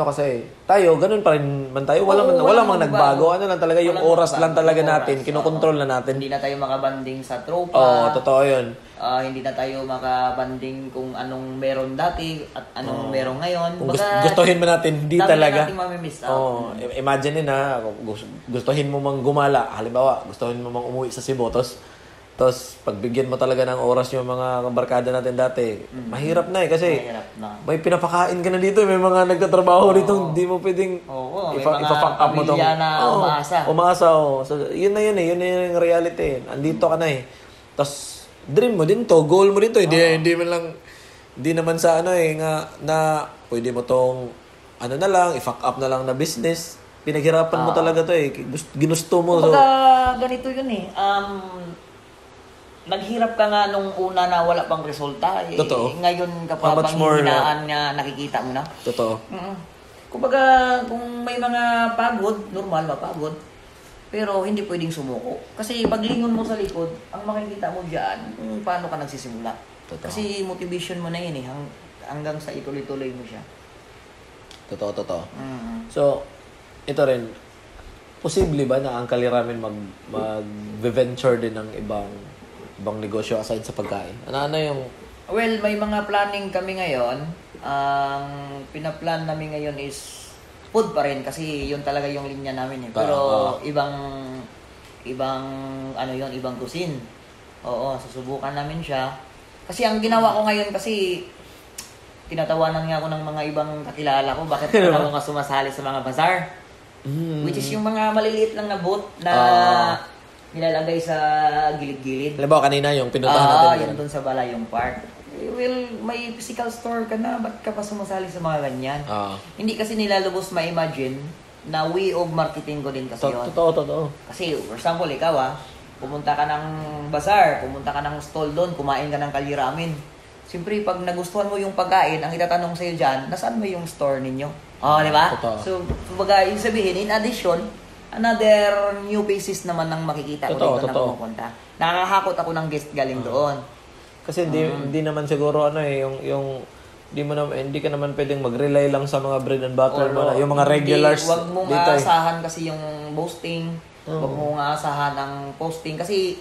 kasi tayo ganun pa rin man tayo wala Oo, mang walang nagbago. magbago. Ano lang talaga yung Walang oras lang magbago, talaga yung natin, oras. kinokontrol Oo. na natin. Hindi na tayo makabanding sa tropa. Oo, totoo 'yun. Hindi na tayo makabanding kung anong meron dati at anong meron ngayon. Kung Baka gustuhin mo natin, hindi dami talaga. na nating mamimiss out. Imagine na gustuhin mo mang gumala. Halimbawa, gustuhin mo mang umuwi sa Cebu, tapos pagbigyan mo talaga ng oras yung mga barkada natin dati, mahirap na eh kasi Mahirap na. may pinapakain ka na dito, may mga nagtatrabaho rito, hindi mo pwedeng Oo, may ipa-fuck up mo tong pamilya na umaasa. Umaasa, oh. So, yun na yung reality. Andito ka na eh. Tapos dream mo din to, goal mo din to. Hindi man lang hindi naman sa na pwede mo tong na lang, i-fuck up na lang na business. Pinaghirapan mo talaga to eh. Ginusto mo. Kumbaga, ganito yun eh. Naghirap ka nga nung una na wala pang resulta. Totoo. Ngayon ka How pa much bang more hinaan nga nakikita mo na. Totoo. Kumbaga, kung may mga pagod, normal mapagod. Pero hindi pwedeng sumuko. Kasi paglingon mo sa likod, ang makikita mo dyan, kung paano ka nagsisimula. Totoo. Kasi motivation mo na yun eh, hanggang sa ituloy-tuloy mo siya. Totoo. So, ito rin, posible ba na ang Kaliramin mag-venture din ng ibang negosyo aside sa pagkain? Ano yung... Well, may mga planning kami ngayon. Ang pinaplan namin ngayon is food pa rin kasi yun talaga yung linya namin eh. Pero ibang cuisine. Oo, susubukan namin siya. Kasi ang ginawa ko ngayon kasi tinatawanan nga ako ng mga ibang kakilala ko bakit ako nga sumasali sa mga bazaar. Which is yung mga maliliit lang na booth na nilalagay sa gilid-gilid. Halimbawa kanina yung pinuntahan natin. Yun doon sa Balayong Park. Well, may physical store ka na, ba't ka pa sumasali sa mga ganyan? Hindi kasi nila lubos ma-imagine na way of marketing ko din kasi yun. Totoo. Kasi, for example, ikaw pumunta ka ng bazaar, pumunta ka ng stall doon, kumain ka ng Kaliramin. Siyempre, pag nagustuhan mo yung pagkain, ang itatanong sa'yo dyan, nasaan mo yung store ninyo? Di ba? Totoo. So, kumbaga, yung sabihin, in addition, another new faces naman ang makikita ko dito na pumupunta. Nakakakot ako ng guest galing doon. Kasi hindi naman siguro hindi ka naman pwedeng mag-rely lang sa mga bread and butter mo na. Yung mga regulars Huwag mong dito. aasahan kasi yung boasting. Huwag mong aasahan ang posting. Kasi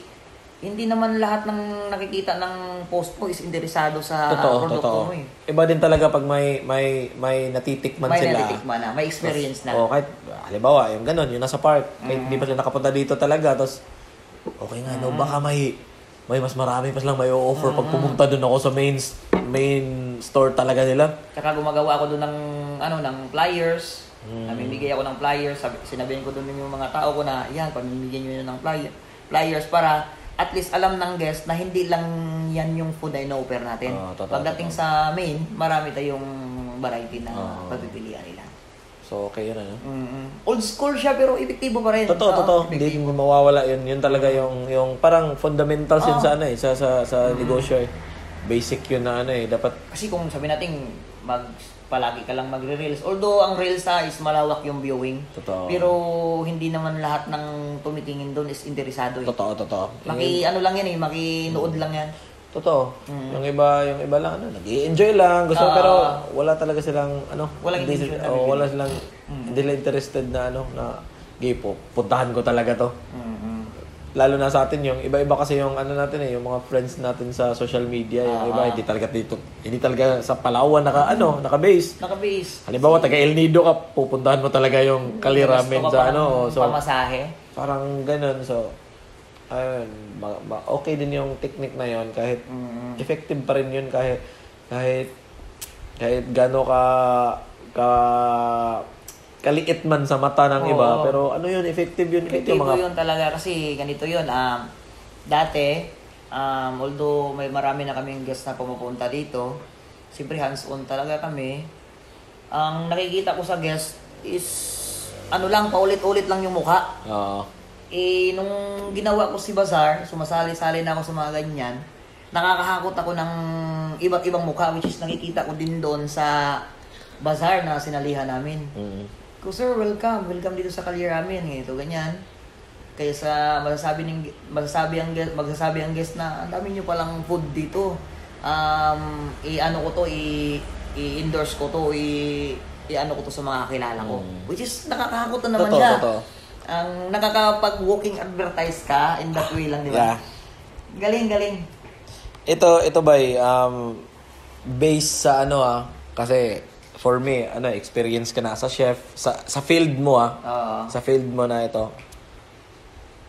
hindi naman lahat ng nakikita ng post mo is interesado sa produkto mo eh. Iba din talaga pag may natitikman May sila. natitikman na, may experience na. Kahit, halimbawa, yung ganun, yung nasa park, kahit hindi pa sila nakapunta dito talaga, tapos, okay nga, baka may mas marami pa silang may offer pag pumunta doon ako sa main store talaga nila. Tsaka gumagawa ako doon ng flyers. Namimigay ako ng flyers. Sinabihin ko doon yung mga tao ko na, yan, pamimigyan nyo yun ng flyers para at least alam ng guest na hindi lang yan yung food na ino-offer natin. Pagdating sa main, marami tayong variety na pagpipilian nila. So, okay yun, Old school siya pero epektibo pa rin. Totoo. Hindi mawawala yun. Yun talaga yung parang fundamentals yun sa negosyo eh. Basic yun na dapat. Kasi kung sabi natin, palagi ka lang magre-reels. Although ang reels is malawak yung viewing. Totoo. Pero hindi naman lahat ng tumitingin doon is interesado eh. Totoo. Lang yan makinood lang yan. Totoo. Yung iba lang nag-i-enjoy lang, gusto pero wala talaga silang Walang intention na wala silang hindi lang interested na na puntahan ko talaga to. Lalo na sa atin yung iba-iba kasi yung natin yung mga friends natin sa social media, yung iba hindi talaga sa Palawan naka-base. Naka-base. Halimbawa taga El Nido ka, pupuntahan mo talaga yung Kaliramin sa so pamasahe. Parang ganun. So ayun, okay din yung technique na yon kahit effective pa rin yun kahit gaano kaliit man sa mata ng iba, pero yun, effective yun. Effective yun talaga kasi ganito yun. Dati, although may marami na kaming guest na pumupunta dito, siyempre hands-on talaga kami. ang nakikita ko sa guest is ano lang, paulit-ulit lang yung mukha. Oo. Nung ginawa ko si Bazaar, sumasali-sali na ako sa mga ganyan, nakakahakot ako ng iba't ibang mukha, which is nakikita ko din doon sa Bazaar na sinalihan namin. Ko, sir, welcome dito sa Kalye Ramen, ito, ganyan. Kaya sa magsasabi ang guest na ang dami niyo palang food dito. I-ano ko to, i-endorse ko to, i-ano ko to sa mga kilala ko. Which is nakakahakot na naman siya. Totoo. Ang nakakapag-walking advertise ka in that way lang, di ba? Yeah. Galing. Ito ba based sa kasi for me, experience ka na sa chef, sa field mo Oo. sa field mo na ito.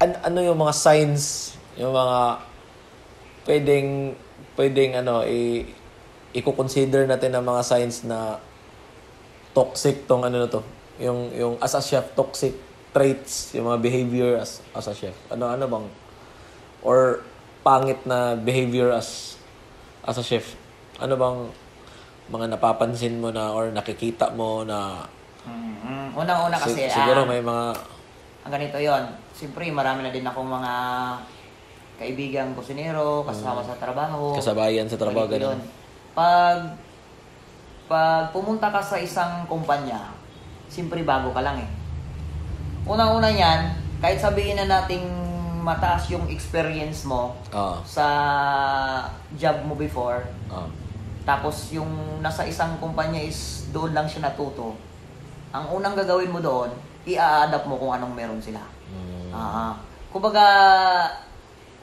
Ano yung mga signs, yung mga pwedeng i-consider natin ang mga signs na toxic tong na to, yung as a chef, toxic traits, yung mga behavior as a chef. Ano bang or pangit na behavior as a chef? Ano bang mga napapansin mo na or nakikita mo na Unang-una kasi, siguro may mga ang ganito yon. Siyempre, marami na din akong mga kaibigang kusinero, kasama sa trabaho. kasabayan sa trabaho, Ganito ganun. yun. Pag pumunta ka sa isang kumpanya, siyempre bago ka lang eh. Unang-una yan, kahit sabihin na nating mataas yung experience mo Oo. sa job mo before, Oo. tapos yung nasa isang kumpanya is doon lang siya natuto, ang unang gagawin mo doon, i-a-adapt mo kung anong meron sila.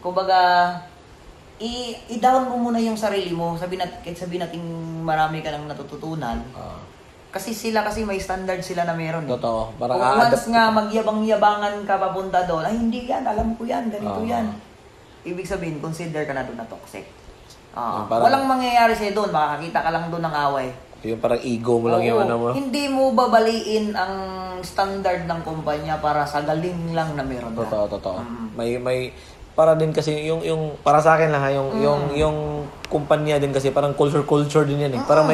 Kumbaga, i-down mo muna yung sarili mo. Kahit sabihin natin marami ka nang natututunan. Kasi may standard sila na meron. Totoo. Parang Kung a-adapt once nga magyabang-yabangan ka papunta doon, ay hindi yan, alam ko yan, ganito yan. Ibig sabihin, consider ka na doon na toxic. Walang mangyayari sa'yo doon, makakakita ka lang doon ng away. Yung parang ego mo lang yung mo. Hindi mo babaliin ang standard ng kumpanya para sa galing lang na meron ka. Totoo. May para din kasi yung para sa akin lang yung kumpanya din kasi parang culture din yan eh. Parang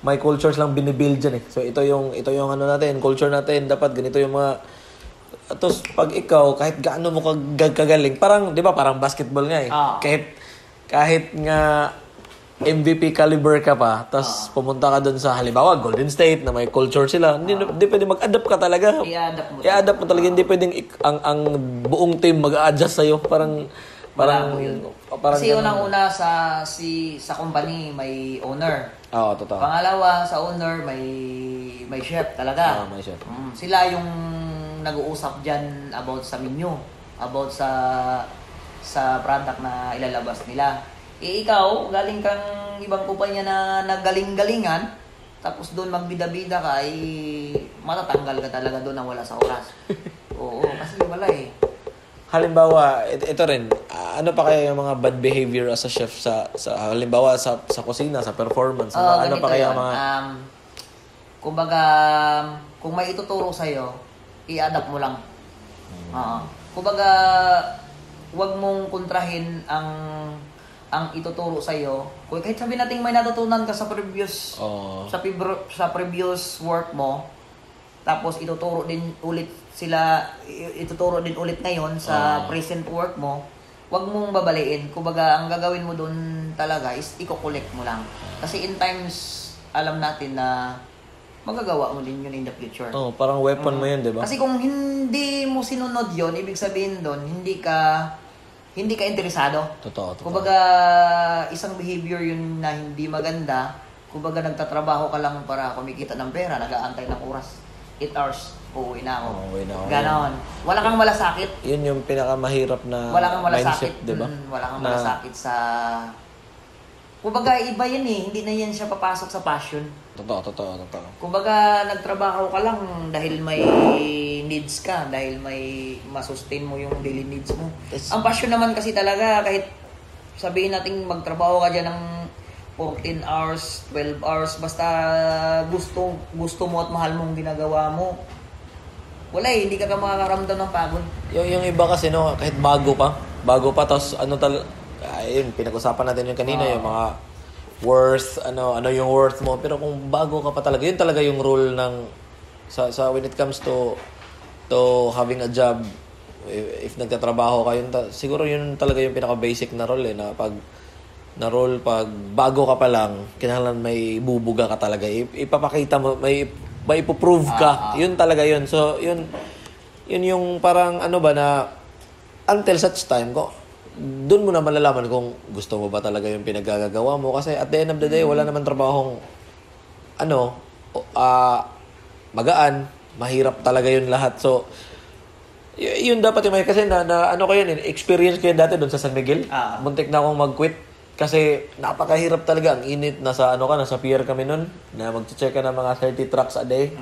may cultures lang binibuild diyan eh. So ito yung natin, culture natin, dapat ganito yung mga tapos pag ikaw kahit gaano mo kagaling, parang 'di ba parang basketball nga eh. Kahit nga MVP caliber ka pa, tapos pumunta ka doon sa halimbawa Golden State na may culture sila, hindi pwede mag-adapt ka talaga. I-adapt mo talaga, hindi pwedeng ang buong team mag-a-adjust sa'yo. Parang kasi unang-una sa company may owner. Oo, totoo. Pangalawa, sa owner may chef talaga. May chef. Sila yung nag-uusap diyan about sa menu, about sa product na ilalabas nila. Ikaw, galing kang ibang kumpanya na nagaling-galingan, tapos doon magbida-bida ka, matatanggal ka talaga doon na wala sa oras. Oo, kasi wala eh. Halimbawa, ito rin, ano pa kaya yung mga bad behavior as a chef sa halimbawa sa kusina, sa performance? Ano pa kaya mga kumbaga, kung may ituturo sa'yo, i-adapt mo lang. Kumbaga, huwag mong kontrahin ang ituturo sa iyo. Kahit sabihin natin may natutunan ka sa previous work mo, tapos ituturo din ulit ngayon sa present work mo, wag mong babaliin. Kumbaga, ang gagawin mo doon talaga is i-collect mo lang. Kasi in times, alam natin na magagawa mo din yun in the future. Parang weapon mo yun, di ba? Kasi kung hindi mo sinunod yun, ibig sabihin doon, hindi ka interesado. Totoo. Kumbaga, isang behavior yun na hindi maganda. Kumbaga, nagtatrabaho ka lang para kumikita ng pera, nag-aantay ng oras. 8 hours, uuwi na ako. Ganon. Wala kang malasakit. Yun yung pinakamahirap na mindset, di ba? Wala kang malasakit sa... Kumbaga, iba yan eh. Hindi na yan siya papasok sa passion. Totoo. Kumbaga, nagtrabaho ka lang dahil may needs ka, dahil may masustain mo yung daily needs mo. Ang passion naman kasi talaga, kahit sabihin natin magtrabaho ka dyan ng 14 hours, 12 hours, basta gusto mo at mahal mong ginagawa mo, wala eh, hindi ka makakaramdam ng pagod. Yung iba kasi, kahit bago pa, tapos ayun, pinag-usapan natin yung kanina, yung mga ano yung worth mo. Pero kung bago ka pa talaga, yun talaga yung rule ng sa when it comes to having a job, if nagtatrabaho ka, siguro yun talaga yung pinaka-basic na role na pag bago ka pa lang, kailangan may bubuga ka talaga. Ipapakita mo, may ipoprove ka. Yun talaga yun. So, yun yung parang ano ba na until such time ko, doon mo na malalaman kung gusto mo ba talaga yung pinagagagawa mo. Kasi at the end of the day, wala naman trabahong magaan, mahirap talaga yun lahat. So, yun dapat yung kasi na ano ko yun, experience ko yun dati doon sa San Miguel. Muntik na akong mag-quit kasi napakahirap talaga. Ang init, nasa pier kami noon na mag-check ka ng mga 30 trucks a day.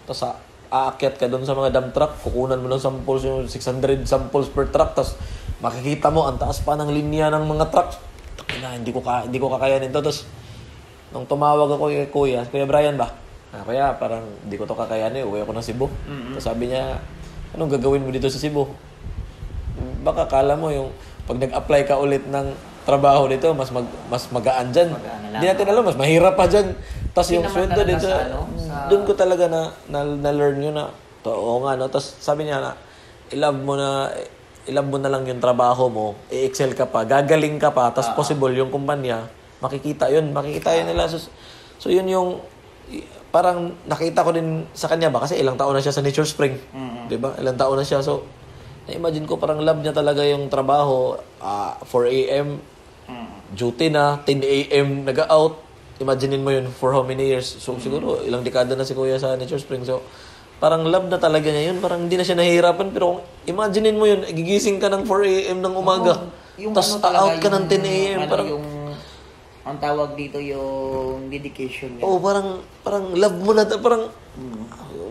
Tapos aakyat ka doon sa mga dump truck, kukunan mo ng samples, yung 600 samples per truck, tapos makikita mo ang taas pa ng linya ng mga trucks. Hindi ko kakayanin to. Tapos nung tumawag ako kay Kuya Brian ba? Kaya parang hindi ko to kakayanin, uwi ako ng Cebu. Tapos sabi niya, anong gagawin mo dito sa Cebu? Baka kala mo yung pag nag-apply ka ulit ng trabaho dito, mas magaan dyan. Hindi natin alam, mas mahirap pa dyan. Tapos yung sweldo dito, doon ko talaga na-learn yun na, oo nga, no? Tapos sabi niya na, i-love mo na lang yung trabaho mo, i-excel ka pa, gagaling ka pa, tapos possible yung kumpanya, makikita yun nila. So yun yung, parang nakita ko din sa kanya ba, kasi ilang taon na siya sa Nature Spring. Diba? Ilang taon na siya. So, na-imagine ko parang love niya talaga yung trabaho. 4 a.m. duty na, 10 a.m. nag-out. Imaginein mo yun for how many years. So, siguro ilang dekada na si Kuya sa Nature Spring. So, parang love na talaga niya yun. Parang hindi na siya nahihirapan. Pero imaginein mo yun, gigising ka ng 4 a.m. ng umaga. Tapos out ka ng 10 a.m. Parang ang tawag dito yung dedication niya. Oh, parang love mo na,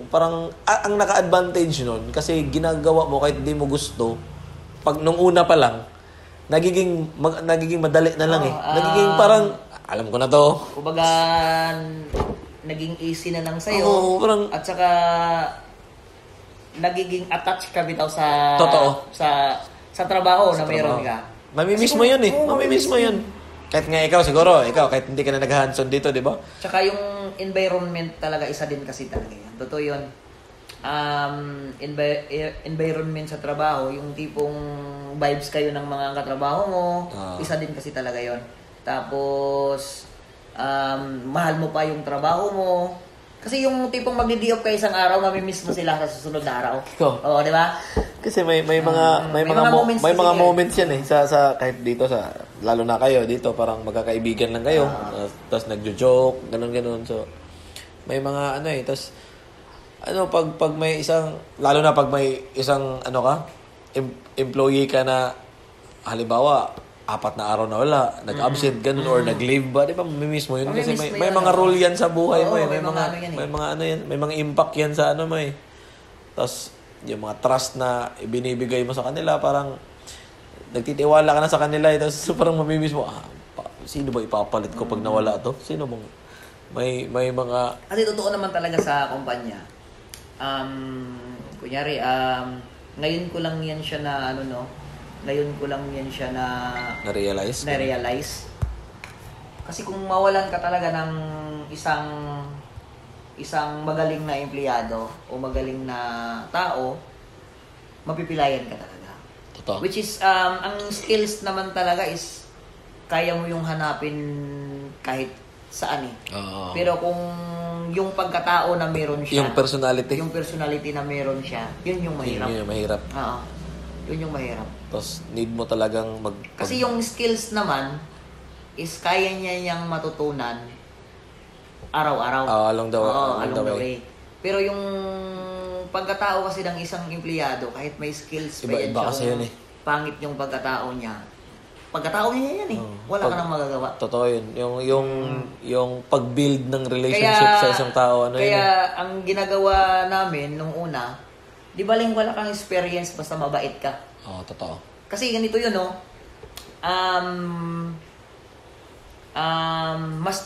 parang ang naka-advantage nun kasi ginagawa mo kahit hindi mo gusto. Pag nung una pa lang, nagiging madali na lang nagiging parang alam ko na to. Kumbaga naging easy na lang sa'yo. Parang, at saka nagiging attached ka bitaw sa totoo. sa trabaho na mayroon ka. Mamimiss mo yun mamimiss mo yun. Kahit nga ikaw kahit hindi ka na nag-hands-on dito, di ba? Tsaka yung environment talaga, isa din kasi talaga yan. Totoo yun. Environment sa trabaho, yung tipong vibes kayo ng mga katrabaho mo, isa din kasi talaga yun. Tapos, mahal mo pa yung trabaho mo. Kasi yung tipong magdi-day-off kayo isang araw, mamimiss mo sila sa susunod na araw. Oo, di ba? Kasi may mga moments yan sa kahit dito lalo na kayo dito parang magkakaibigan lang kayo. Tapos nagjo-joke, ganun. So may mga tapos pag may isang lalo na pag may isang employee ka na halimbawa 4 na araw na wala, nag-absent ganun or nag-leave ba, di ba mamimiss mo yun kasi may mga rule yan sa buhay mo may mga impact yan sa mo Tapos yung mga trust na ibinibigay mo sa kanila, parang nagtitiwala ka na sa kanila tapos parang mamimiss mo, sino ba ipapalit ko pag nawala to? Sino bang may mga kasi totoo naman talaga sa kumpanya. Kunyari ngayon ko lang yan siya na na-realize. Kasi kung mawalan ka talaga ng isang magaling na empleyado o magaling na tao, mapipilayan ka talaga. Totoo. Which is, ang skills naman talaga is, kaya mo yung hanapin kahit saan Pero kung yung pagkatao na meron siya, yung personality na meron siya, yun yung mahirap. Yun yung mahirap. Oo. Yun yung mahirap. Tapos, need mo talagang kasi yung skills naman, is kaya niya niyang matutunan araw-araw. Along the way. Pero yung pagkatao kasi ng isang empleyado, kahit may skills pa yan iba kasi yun pangit yung pagkatao niya. Pagkatao niya yan Wala ka nang magagawa. Totoo yun. Yung pag-build ng relationship sa isang tao. Kaya ang ginagawa namin nung una, di baling wala kang experience basta mabait ka. Totoo. Kasi ganito yun, mas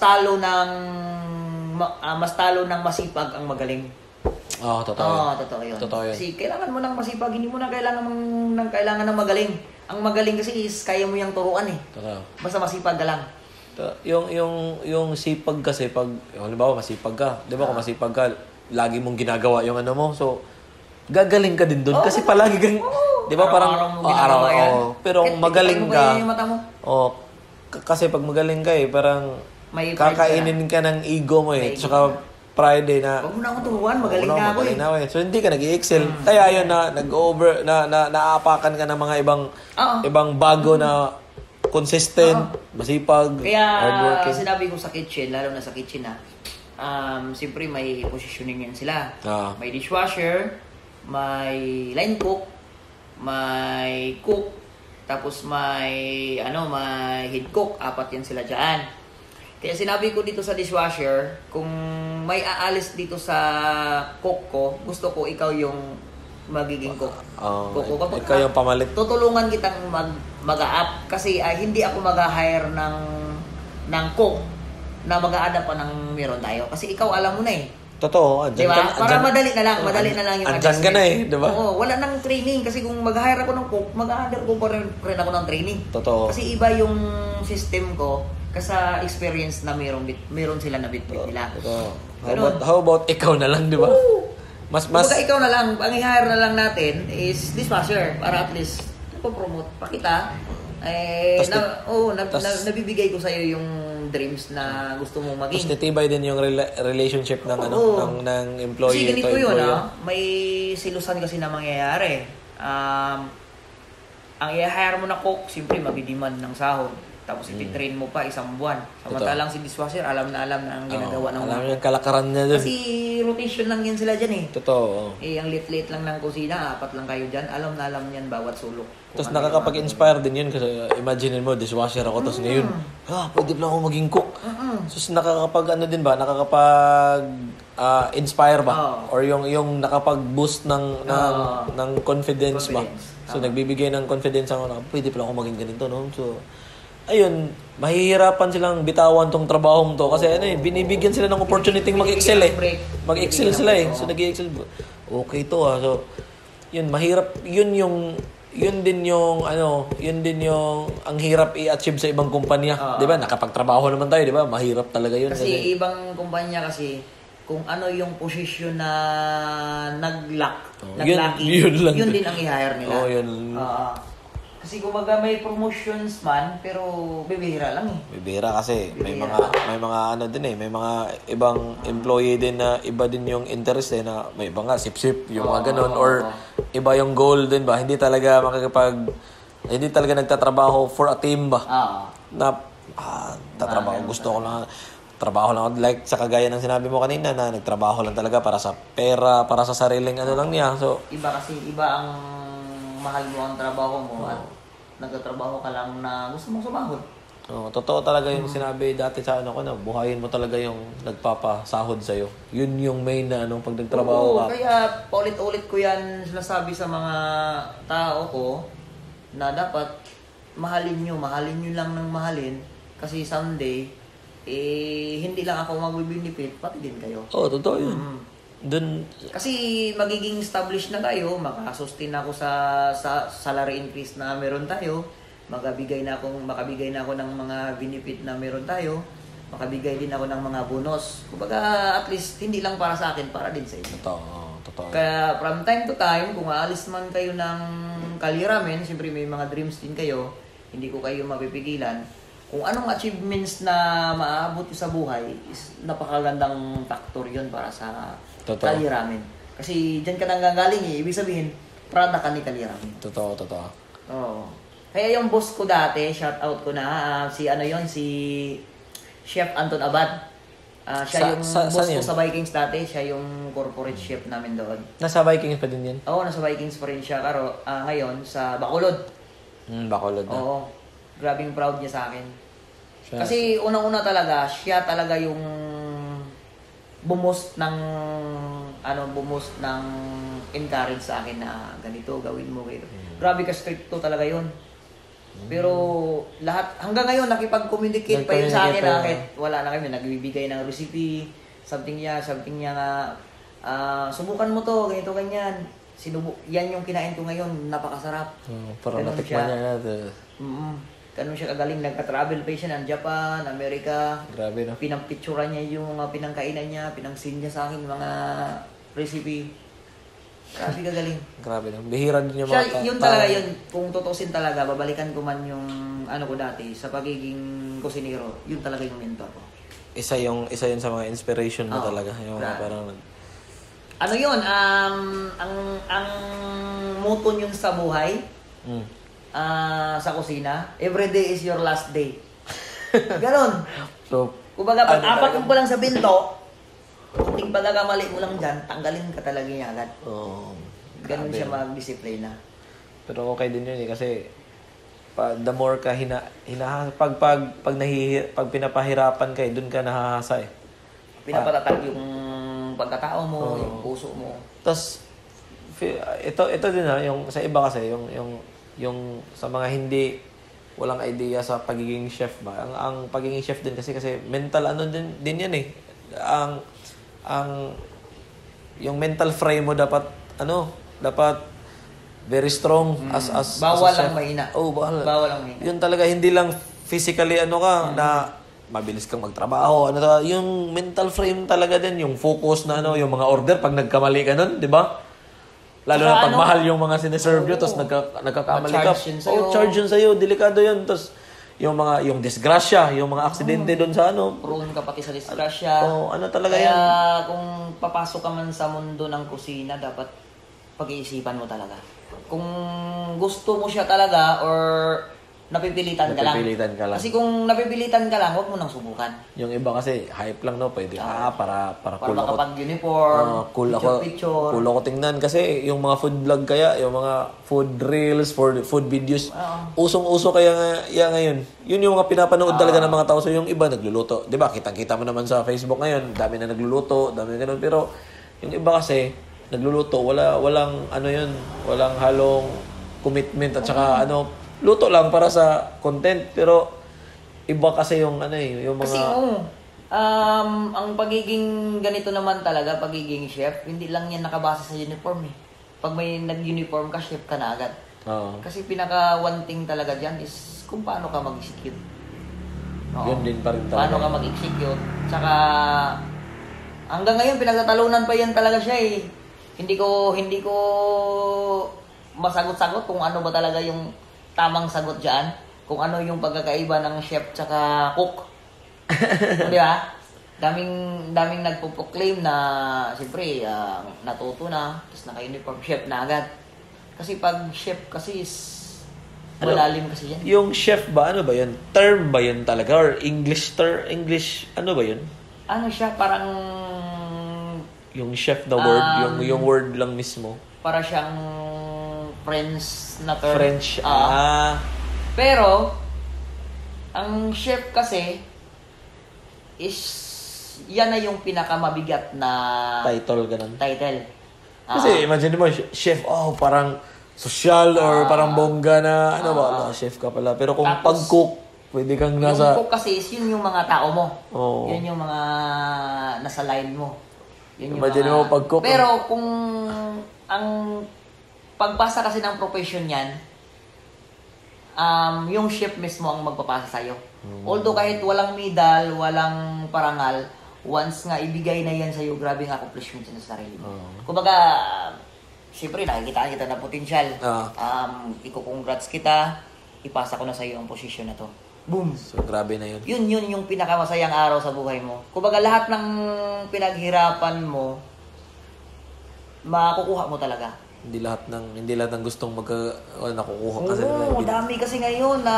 talo ng masipag ang magaling. Totoo yun. Kasi kailangan mo ng masipag, hindi mo na kailangan ng magaling. Ang magaling kasi is kaya mo yung turuan Totoo. Basta masipag ka lang. Yung sipag kasi pag halimbawa masipag ka, 'di ba? Kung masipag ka, lagi mong ginagawa yung ano mo. So gagaling ka din doon kasi palagi kang 'di ba parang pero kung magaling ka. Kasi pag magaling ka parang May kakainin ka ng ego mo Tsaka pride na huwag mo na akong turuan, magaling na ako So hindi ka nag-i-excel. Kaya yun na nag-over naapakan ka ng mga ibang bago na consistent, masipag, kaya hardworking. sinabi ko sa kitchen, lalo na sa kitchen siyempre may positioning yan sila. May dishwasher, may line cook, may cook, tapos may head cook, 4 yan sila dyan. Kaya sinabi ko dito sa dishwasher, kung may aalis dito sa cook ko, gusto ko ikaw yung magiging cook. Ikaw yung pamalit. Tutulungan kitang mag-a-up kasi hindi ako mag-hire ng cook na mag-a-adapt pa ng meron tayo. Kasi ikaw alam mo na Totoo. Diba? Para madali na lang yung adjustment. Andyan ka na diba? Oo, wala nang training. Kasi kung mag-hire ako ng cook, mag-a-hire ko pa rin ako ng training. Totoo. Kasi iba yung system ko kasi experience na meron sila na bit nila. How about ikaw na lang, diba? Mas Kumbaga ikaw na lang, ang i-hire na lang natin is dishwasher para at least promote pa kita. Nabibigay ko sa iyo yung dreams na gusto mong maging. Tapos titibay din yung relationship ng ng employee. Kasi ganito yun, may silusan kasi na mangyayari. Ang i-hire mo na cook, siyempre magdi-demand ng sahod. Tapos ipitrain mo pa 1 buwan. Samantalang si dishwasher, alam na ang ginagawa ng alam yung kalakaran niya doon. Kasi rotation lang yan sila dyan Totoo. ang lit-lit lang ng kusina, 4 lang kayo dyan. Alam na alam yan bawat sulok. Tapos nakakapag-inspire din yun kasi imagine mo, dishwasher ako. Tapos ngayon, pwede lang ako maging cook. Tapos nakakapag inspire ba? Or yung nakapag-boost ng confidence ba? So nagbibigay ng confidence ako na pwede pala ako maging ganito, no? So ayun, mahihirapan silang bitawan tong trabahong to kasi binibigyan sila ng opportunity mag-excel Mag-excel sila So nag-i-excel. Okay to So yun mahirap, yun din yung ang hirap i-achieve sa ibang kumpanya. 'Di ba? Nakapagtrabaho naman tayo, 'di ba? Mahirap talaga yun. Kasi ibang kumpanya kasi kung ano yung posisyon na yun din ang i-hire nila. Yun. Kasi kumbaga may promotions man, pero bibihira lang Bibihira kasi may mga may mga ibang employee din na iba din yung interest na may iba nga sip-sip yung mga ganun or iba yung goal din ba? Hindi talaga nagtatrabaho for a team ba? Tatrabaho gusto ko lang trabaho lang like sa kagaya ng sinabi mo kanina na nagtrabaho lang talaga para sa pera, para sa sariling lang niya. So iba ang mahal mo ang trabaho mo at nagtatrabaho ka lang na gusto mong sumahod. Totoo talaga yung sinabi dati sa ko na buhayin mo talaga yung nagpapasahod sa'yo. Yun yung main na pag nagtrabaho ka. Kaya paulit-ulit ko yan sinasabi sa mga tao ko na dapat mahalin nyo lang ng mahalin kasi someday hindi lang ako mag-benefit, pati din kayo. Totoo yun. Kasi magiging established na kayo, makasustain ako sa salary increase na meron tayo, makabigay na ako ng mga benefit na meron tayo, makabigay din ako ng mga bonus. Kumbaga at least hindi lang para sa akin, para din sa inyo. Totoo. Kaya from time to time, kung aalis man kayo ng kaliramen, siyempre may mga dreams din kayo, hindi ko kayo mapipigilan. Kung anong achievements na maaabot sa buhay, is napakagandang factor yun para sa kaliramen. Kasi dyan ka nanggagaling ibig sabihin, prada ka ni kaliramen. Totoo. Oo. Kaya yung boss ko dati, shout out ko na, si Chef Anton Abad. Siya yung boss ko sa Vikings dati, siya yung corporate chef namin doon. Nasa Vikings pa din yan? Oo, nasa Vikings pa rin siya. Pero ngayon, sa Bacolod. Bacolod na. Oo. Grabing proud niya sa akin. Kasi unang-una talaga, siya talaga yung bumoost ng encourage sa akin na ganito, gawin mo ganito. Grabe ka stricto talaga yun. Pero lahat, hanggang ngayon nakipag-communicate pa yun sa akin kahit wala na kami, nagbibigay ng recipe, something niya nga, subukan mo to, ganito, ganyan. Yan yung kinain ko ngayon, napakasarap. Parang natikman niya natin. ganun siya kagaling. Nagka-travel pa siya ng Japan, Amerika. Grabe, no? Pinampicturean niya yung mga pinangkainan niya, pinang-send niya sa akin mga recipe. Grabe kagaling. Grabe, no? Bihira din yung Siya, mga yun talaga yun. Kung tutusin talaga, babalikan ko man yung ano ko dati sa pagiging kusinero. Yun talaga yung mentor ko. Isa yun sa mga inspiration mo Oo. talaga. Yung mga Grabe. parang... Ano yun, ang motto yun sa buhay, sa kusina, every day is your last day. Ganon. So, Kumbaga, pag Ano apat talaga? yung kulang sa binto, kunting pagkakamali mo lang dyan, tanggalin ka talaga niya agad. oh, Ganon grabe, siya no? magdisiplina. Pero okay din yun eh kasi the more ka pag pinapahirapan ka, doon ka nahahasa eh. Pinapatatag yung pagkatao mo, yung puso mo. Tapos ito din yung sa iba kasi yung sa mga hindi walang idea sa pagiging chef ba. Ang pagiging chef din kasi mental ano din yan eh. Ang yung mental frame mo dapat very strong as Bawal as a ang chef. mahina. Oh, bawal. Bawal ang mahina. Yun talaga hindi lang physically na mabilis kang magtrabaho, yung mental frame talaga din, yung focus na yung mga order pag nagkamali ka nun, di ba? Lalo Saka na pag mahal yung mga sineserve nyo, tapos nagkakamali ka. Ma-charge yun sa'yo. Charge yun sa'yo, delikado yun. Tapos yung disgrasya, yung mga aksidente doon sa Prone ka pati sa disgrasya. talaga Kaya yan. kung papasok ka man sa mundo ng kusina, dapat pag-iisipan mo talaga. Kung gusto mo siya talaga or napipilitan ka lang. Kasi kung napipilitan ka lang, huwag mo nang subukan. Yung iba kasi, hype lang, no? Pwede, para Para cool ako. makapag-uniform, Cool ako tingnan kasi yung mga food vlog kaya, yung mga food reels, food videos, usong-uso kaya ngayon. Yun yung mga pinapanood talaga ng mga tao. So yung iba nagluluto. 'Di ba? Kitang-kita mo naman sa Facebook ngayon, dami na nagluluto, dami na ganun. Pero yung iba kasi nagluluto, walang walang halong commitment at saka luto lang para sa content. Pero iba kasi yung yung mga Kasi ang pagiging ganito naman talaga, pagiging chef, hindi lang yan nakabase sa uniform eh. Pag may nag-uniform ka, chef ka na agad. Oo. Kasi pinaka one thing talaga dyan is kung paano ka mag-execute. Oo. Yun din pa rin talaga. Paano ka mag-execute. Tsaka hanggang ngayon pinagtatalunan pa yan talaga siya eh. Hindi ko masagot-sagot kung ano ba talaga yung tamang sagot dyan. Kung ano yung pagkakaiba ng chef tsaka cook. Di ba? Daming nagpo-proclaim na siyempre natuto na, tapos naka-uniform chef na agad. Kasi pag chef kasi is malalim kasi yan. Yung chef ba, ano ba yun? Term ba yun talaga? Or English, ano ba yun? Ano siya, parang Yung chef na word, yung word lang mismo. para siyang French na term. French, Pero, ang chef kasi is yan na yung pinakamabigat na Title, ganun. title. Kasi imagine mo, chef, parang social or parang bongga na, chef ka pala. Pero kung Tapos, pag-cook, pwede kang nasa... Yung cook kasi is yun yung mga tao mo. Oo. Yun yung mga nasa line mo. Yun yung Imagine mo pag-cook. Pero kung ang pagpasa kasi ng profession yan, yung chef mismo ang magpapasa sa'yo. Although kahit walang medal, walang parangal, once nga ibigay na yan sa'yo, grabe ang accomplishment sa sarili mo. Kumbaga, siyempre nakikita kita na potensyal. Iko-congrats kita, ipasa ko na sa'yo ang posisyon na to. Boom! So, grabe na yun. Yun yung pinakamasayang araw sa buhay mo. Kumbaga lahat ng pinaghirapan mo, makukuha mo talaga. Hindi lahat ng gustong nakukuha kasi. Oo, dami kasi ngayon na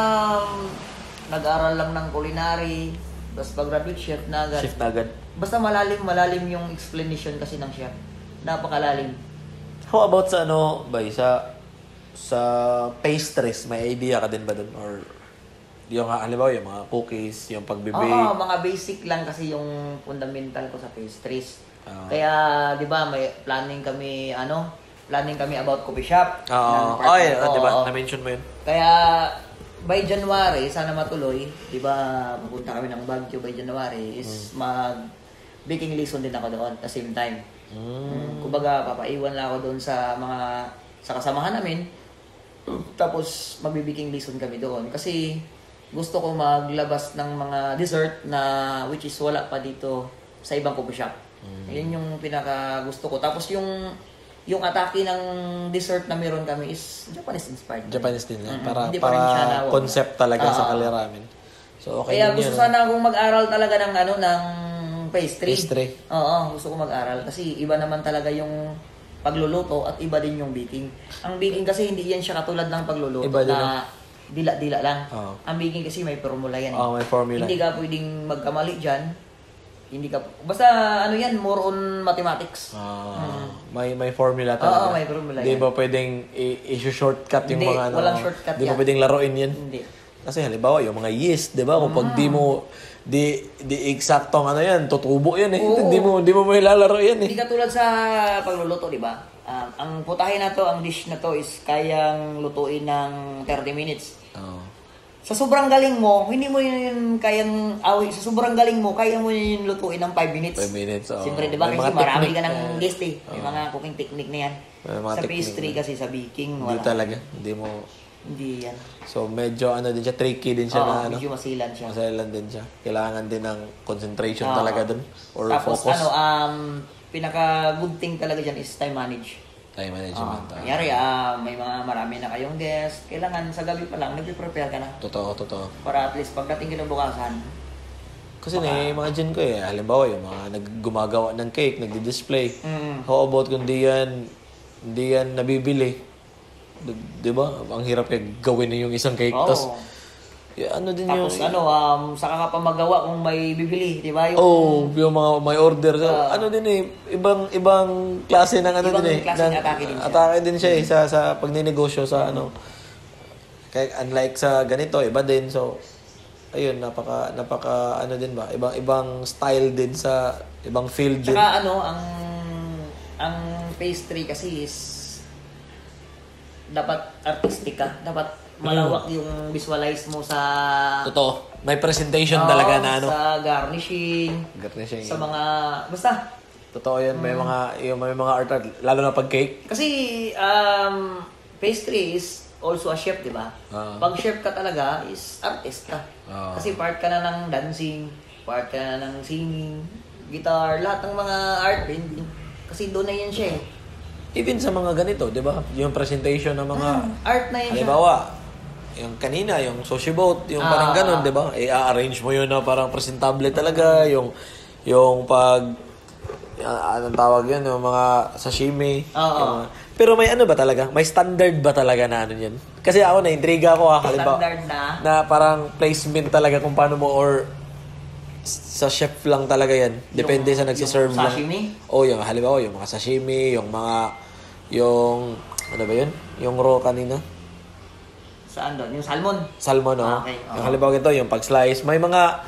nag-aral lang ng culinary, tapos pag-graduate chef na agad. Chef na agad. Basta malalim yung explanation kasi ng chef. Napakalalim. How about sa sa pastries, may idea ka din ba dun? Or yung halimbawa yung mga cookies, yung pagbibake? Oo, mga basic lang kasi yung fundamental ko sa pastries. Kaya, di ba, may planning kami about coffee shop. Di ba? Na-mention mo yun. Kaya, by January, sana matuloy, di ba, pupunta kami ng Baguio by January, is mag-baking lesson din ako doon at the same time. Kumbaga, papaiwan lang ako doon sa kasamahan namin. Tapos, magbe-baking lesson kami doon. Kasi, gusto ko maglabas ng mga dessert na which is wala pa dito sa ibang coffee shop. Yun yung pinaka gusto ko. Tapos yung atake ng dessert na meron kami is Japanese inspired. Japanese din yan. Para, Hindi pa rin siya para concept talaga sa Kali Ramen. So, okay Kaya din gusto yun. sana akong mag-aral talaga ng ng pastry. Pastry. Oo, gusto ko mag-aral kasi iba naman talaga yung pagluluto at iba din yung baking. Ang baking kasi hindi yan siya katulad ng pagluluto Iba din, na dila-dila lang. Oo. Ang baking kasi may formula yan. May formula. Hindi ka pwedeng magkamali dyan. Hindi ka basta yan, more on mathematics. May formula talaga. Oo, may formula Hindi yan. ba pwedeng i-shortcut yung Hindi, mga walang shortcut Hindi ba yan. pwedeng laruin yan? Hindi. Kasi halimbawa, yung mga yeast, di ba? Kung pag di eksaktong yan, tutubo yan eh. Oo. Hindi mo may lalaro yan eh. Hindi katulad sa pagluluto, di ba? Ang putahe na to, ang dish na to is kayang lutuin ng 30 minutes. Oo. Sa sobrang galing mo, hindi mo yun kayang sa sobrang galing mo, kaya mo yun lutuin ng 5 minutes. 5 minutes, oo. Siyempre, di ba? May Kasi mga marami technique ka ng na- guest eh. May mga cooking technique na yan. May mga Sa technique pastry na- kasi, sa baking, Hindi wala. talaga. Hindi mo... Hindi yan. So, medyo din siya, tricky din siya Oo, na medyo masilan siya. Masalan din siya. Kailangan din ng concentration Oo. talaga dun. Or Tapos focus. pinaka good thing talaga dyan is time manage. Time management. Kanyari, may mga marami na kayong guest. Kailangan sa gabi pa lang, nag-prepare ka na. Totoo. Para at least pagdating kinabukasan, Kasi na-imagine ko halimbawa yung mga gumagawa ng cake, nagdi-display. Mm. How about kung di yan nabibili? Di ba? Ang hirap gawin yung isang cake. Oo. Tapos, ano din tapos yung... saka ka pa magawa kung may bibili, di ba? yung mga may order. So, din ibang klase ng Ibang din klaseng atake din siya. Atake din siya sa pagninegosyo sa Kaya unlike sa ganito, iba din. So, ayun, napaka din ba? Ibang style din sa ibang field din. Tsaka ang pastry kasi is dapat artistic ka. Dapat malawak yung visualize mo sa Totoo. May presentation talaga na sa garnishing, Garnishing. sa mga basta. Totoo yan. May mga art, lalo na pag cake. Kasi pastry is also a chef, di ba? Pag chef ka talaga is artist ka. Kasi part ka na ng dancing, part ka na ng singing, guitar, lahat ng mga art painting. Kasi doon na yan siya eh. Even sa mga ganito, di ba? Yung presentation ng mga... Art na yan siya. Halimbawa, yung kanina, yung sushi boat, yung parang ganun, di ba? I-arrange mo yun na parang presentable talaga, yung pag... anong tawag yun? Yung mga sashimi. Oo. Pero may ba talaga? May standard ba talaga na yan? Kasi ako, na-intriga ako halimbawa. Standard Na parang placement talaga kung paano mo or sa chef lang talaga yan. Depende sa nagsiserve lang. sashimi? Yung halimbawa, yung mga sashimi, yung ano ba yun? Yung raw kanina? Saan doon? Yung salmon? Salmon, Okay, Yung halimbawa ito, yung pag-slice. May mga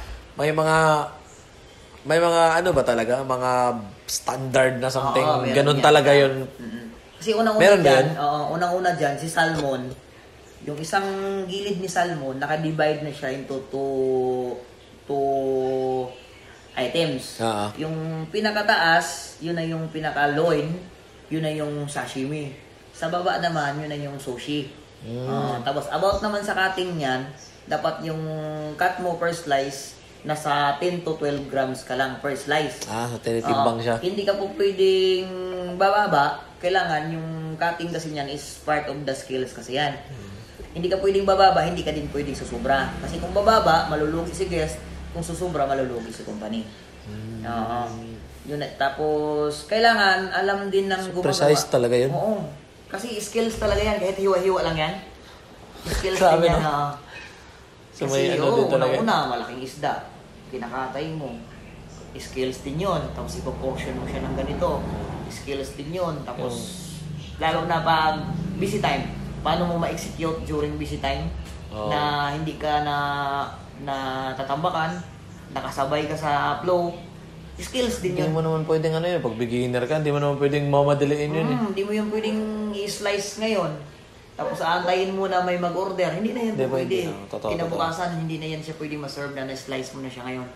ano ba talaga? Mga standard na something. Oo, meron Ganun yan. talaga yun. Kasi unang-una Meron ba dyan, yan? unang-una dyan, si salmon, yung isang gilid ni salmon, naka-divide na siya into two items. Yung pinakataas, yun na yung pinaka-loin, yun na yung sashimi. Sa baba naman, yun na yung sushi. Tapos about naman sa cutting niyan, dapat yung cut mo per slice, nasa 10 to 12 grams ka lang per slice. So tinitimbang siya. Hindi ka po pwedeng bababa. Kailangan yung cutting kasi niyan is part of the skills kasi yan. Hindi ka pwedeng bababa, hindi ka din pwedeng susubra. Kasi kung bababa, malulugi si guest. Kung susubra, malulugi si company. Yun. Tapos, kailangan alam din ng gumagawa. Precise talaga yun. Oo. Kasi skills talaga yan. Kahit hiwa-hiwa lang yan. Skills Grabe, din yan. no? So, Kasi may din talaga. una, malaking isda. Kinakatay mo. Skills din yun. Tapos ipoportion mo siya ng ganito. Skills din yun. Tapos, lalo na pag busy time. Paano mo ma-execute during busy time? Na hindi ka na tatambakan, nakasabay ka sa flow. Skills din Hindi yun. mo naman pwedeng pag beginner ka, hindi mo naman pwedeng mamadaliin yun Hindi mo yung pwedeng i-slice ngayon. Tapos aantayin mo na may mag-order. Hindi na yan Hindi pwede. pwede. Totoo. Kinabukasan, hindi na yan siya pwede ma-serve na na-slice mo na siya ngayon.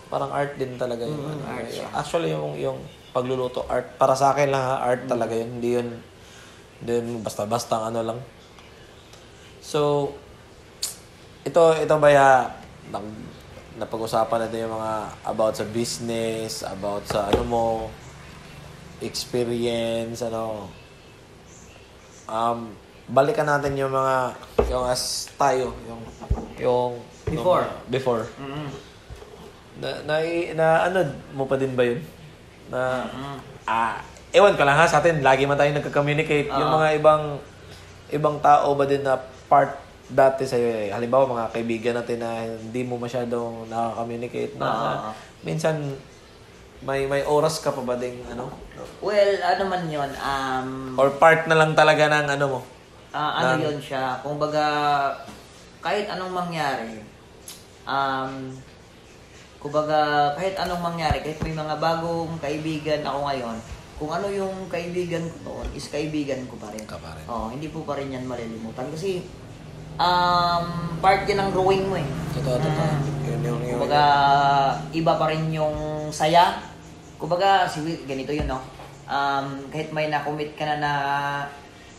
Parang art din talaga yun. art siya. Actually, yung pagluluto, art. Para sa akin lang art talaga yun. Hindi yun basta-basta lang. So, ito ba napag-usapan natin yung mga about sa business, about sa ano mo, experience, balikan natin yung mga, yung as tayo, yung before. Mm-hmm. Na ano mo pa din ba yun? Na, ewan ko lang ha, sa atin, lagi man tayo nagka-communicate. Yung mga ibang tao ba din na part dati sa'yo eh. Halimbawa, mga kaibigan natin na hindi mo masyadong nakaka-communicate na minsan may oras ka pa ba ding Well, ano man yun, or part na lang talaga ng ano mo? yun siya, kung baga, kahit anong mangyari, kahit may mga bagong kaibigan ako ngayon, kung ano yung kaibigan ko noon, is kaibigan ko pa rin. Hindi po pa rin yan malilimutan. Kasi, part yan ng growing mo eh. Totoo. Kumbaga, iba pa rin yung saya. Kumbaga, ganito yun, no? Kahit may nakomit ka na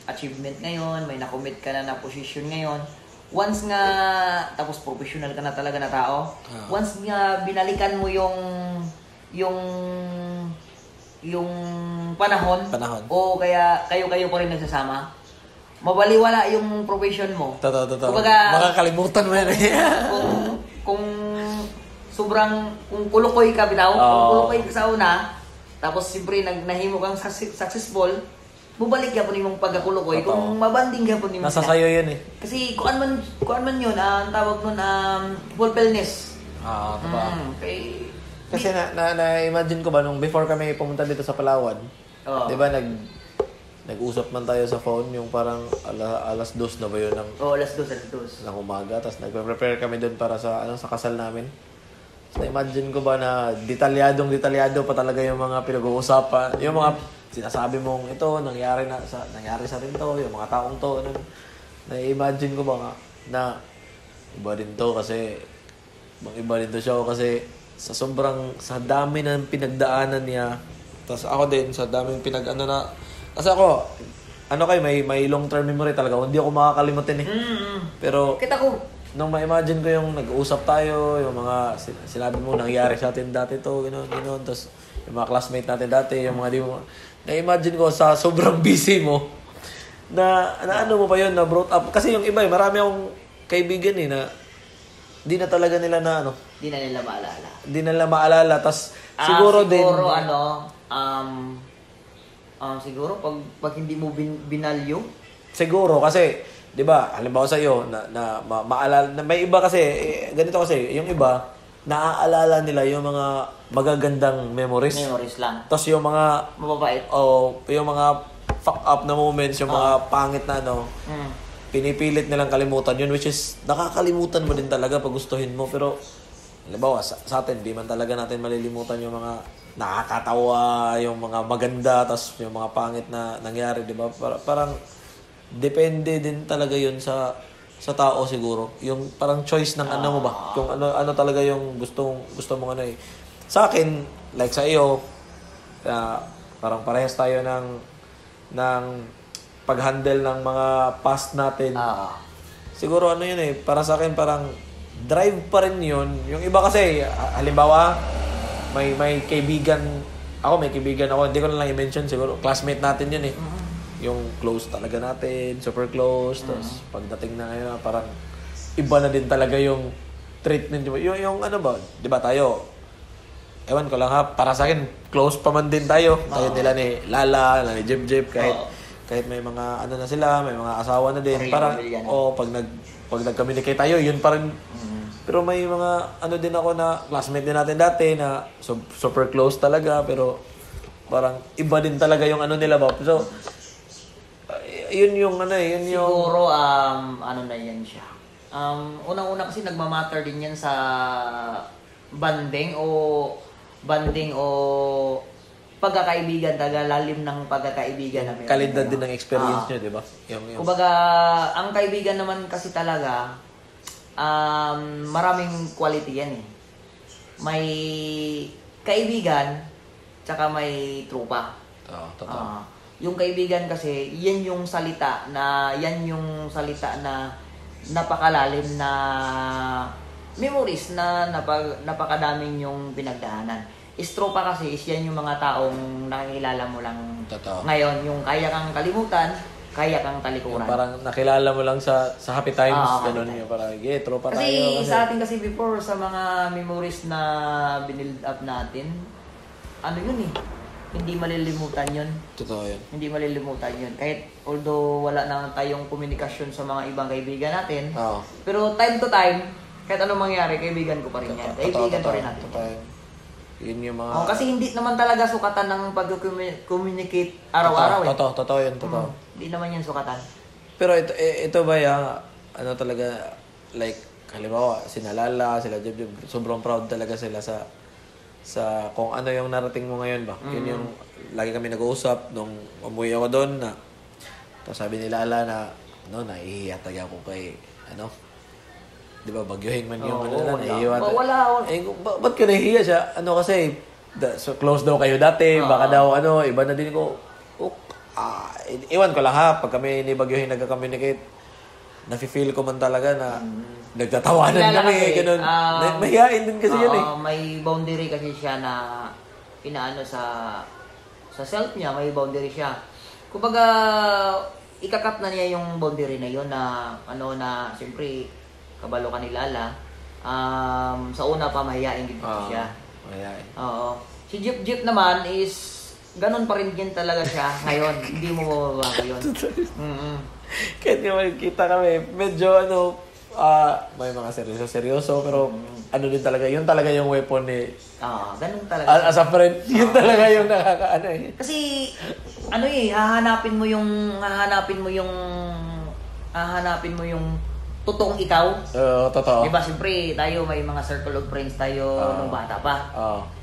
achievement ngayon, may nakomit ka na position ngayon, once nga, tapos professional ka na talaga na tao, once nga binalikan mo yung panahon, o kaya kayo pa rin nagsasama, mabaliwala yung profession mo. Totoo. Kumbaga, makakalimutan mo yan eh. kung kulukoy ka bitaw, kung kulukoy ka sa una, tapos siyempre nahimo kang successful, bubalik yapon imong pagkakulukoy kung mabanding yapon imong nasa sayo yun eh. Kasi kuan man yun, ang tawag nun fulfillness. Kasi na-imagine ko ba nung before kami pumunta dito sa Palawan, 'di ba nag-usap man tayo sa phone yung parang alas 2 na ba yun alas 2 ng umaga, tapos nagpe-prepare kami doon para sa sa kasal namin. Na-imagine ko ba na detalyado pa talaga yung mga pinag-uusapan, yung mga sinasabi mong ito, nangyari sa rin to, yung mga taong to, na-imagine ko ba nga na iba din to kasi, iba din to siya kasi sa dami ng pinagdaanan niya, tapos ako din, sa daming kasi ako, may long-term memory talaga, hindi ako makakalimutin eh. Pero, kita ko, nung ma-imagine ko yung nag-uusap tayo, yung mga sinabi mo nangyari sa atin dati to, gano'n, tapos yung mga classmate natin dati, yung mga di mo, na-imagine ko sa sobrang busy mo, na ano mo pa yun, na brought up, kasi yung iba marami akong kaibigan na di na talaga nila di na nila maalala. Di na nila maalala, tapos siguro din, siguro pag hindi mo binalyo, siguro kasi 'di ba? Halimbawa sa iyo na maalala, may iba kasi ganito kasi, yung iba naaalala nila yung mga magagandang memories lang. Tapos yung mga mababait. Yung mga fuck up na moments, yung mga pangit na pinipilit nilang kalimutan yun, which is nakakalimutan mo din talaga pag gustuhin mo, pero halimbawa sa atin, di man talaga natin malilimutan yung mga nakakatawa, yung mga maganda, tapos yung mga pangit na nangyari, di ba? Parang depende din talaga yun sa tao siguro. Yung parang choice ng ano mo ba? Kung ano talaga yung gusto mong eh. Sa akin, like sa iyo, parang parehas tayo ng pag-handle ng mga past natin. Siguro yun eh, para sa akin parang drive pa rin yun. Yung iba kasi, halimbawa, may kaibigan ako, hindi ko na lang i-mention, siguro classmate natin yun eh. Yung close talaga natin, super close, tapos pagdating na ngayon, parang iba na din talaga yung treatment. Yung ano ba, di ba tayo, ewan ko lang ha, para sa akin, close pa man din tayo. Tayo nila ni Lala, ni Jeb, kahit may mga ano na sila, may mga asawa na din. Parang, pag nag-communicate tayo, yun pa rin. Pero may mga ano din ako na classmate din natin dati na super close talaga, pero parang iba din talaga yung ano nila ba. So, yun yung siguro na yan siya. Unang-una kasi nagmamatter din yan sa banding o pagkakaibigan, talaga lalim ng pagkakaibigan na meron. Kalidad din ng experience nyo, di ba? Kumbaga, ang kaibigan naman kasi talaga, maraming quality yan eh. May kaibigan, tsaka may trupa. Totoo. Yung kaibigan kasi, yan yung salita na napakalalim na memories na napakadaming yung pinagdaanan. Istropa kasi is yan yung mga taong nakikilala mo lang Totoo. ngayon. Yung kaya kang kalimutan, kaya kang talikuran. Parang nakilala mo lang sa happy times, ganun happy yung parang, tropa tayo. Kasi sa atin kasi before, sa mga memories na binild up natin, ano yun hindi malilimutan yun. Totoo yun. Hindi malilimutan yun. Kahit although wala na tayong komunikasyon sa mga ibang kaibigan natin, Oo. pero time to time, kahit anong mangyari, kaibigan ko pa rin yan. Kaibigan pa rin natin. Totoo yun. Yun yung mga... Kasi hindi naman talaga sukatan ng pag-communicate araw-araw Totoo yun, totoo. Hindi naman yan sukatan. Pero ito ba ano talaga, like, halimbawa, sinalala, sila Jeb, sobrang proud talaga sila sa kung ano yung narating mo ngayon ba. Yun yung, lagi kami nag-uusap nung umuwi ako doon na, tapos sabi ni Lala na, naihiya talaga ako kay, di ba, bagyuhin man yung nahihiya. Wala. Ba't ka nahihiya siya? Kasi, so close daw kayo dati, baka daw, iba na din ko. Iwan ko lang ha, pag kami ni Bagyuhin nagka-communicate, nafe-feel ko man talaga na nagtatawanan kami, ganun. Mahihain din kasi yun May boundary kasi siya na inaano sa self niya, may boundary siya. Kumbaga, ikakat na niya yung boundary na yun na, na, siyempre, kabalo ka ni Lala. Sa una pa, mahihain din siya. Mahihain. Oo. Si Jeep naman is, ganun pa rin din talaga siya ngayon. Hindi mo mababago yun. Kahit nga makikita kami, medyo may mga seryoso, pero din talaga, yun talaga yung weapon ni... ganun talaga. As a friend, yun talaga yung nakakaano Kasi, hahanapin mo yung totoong ikaw. Totoo. Diba, siyempre, tayo may mga circle of friends tayo nung bata pa.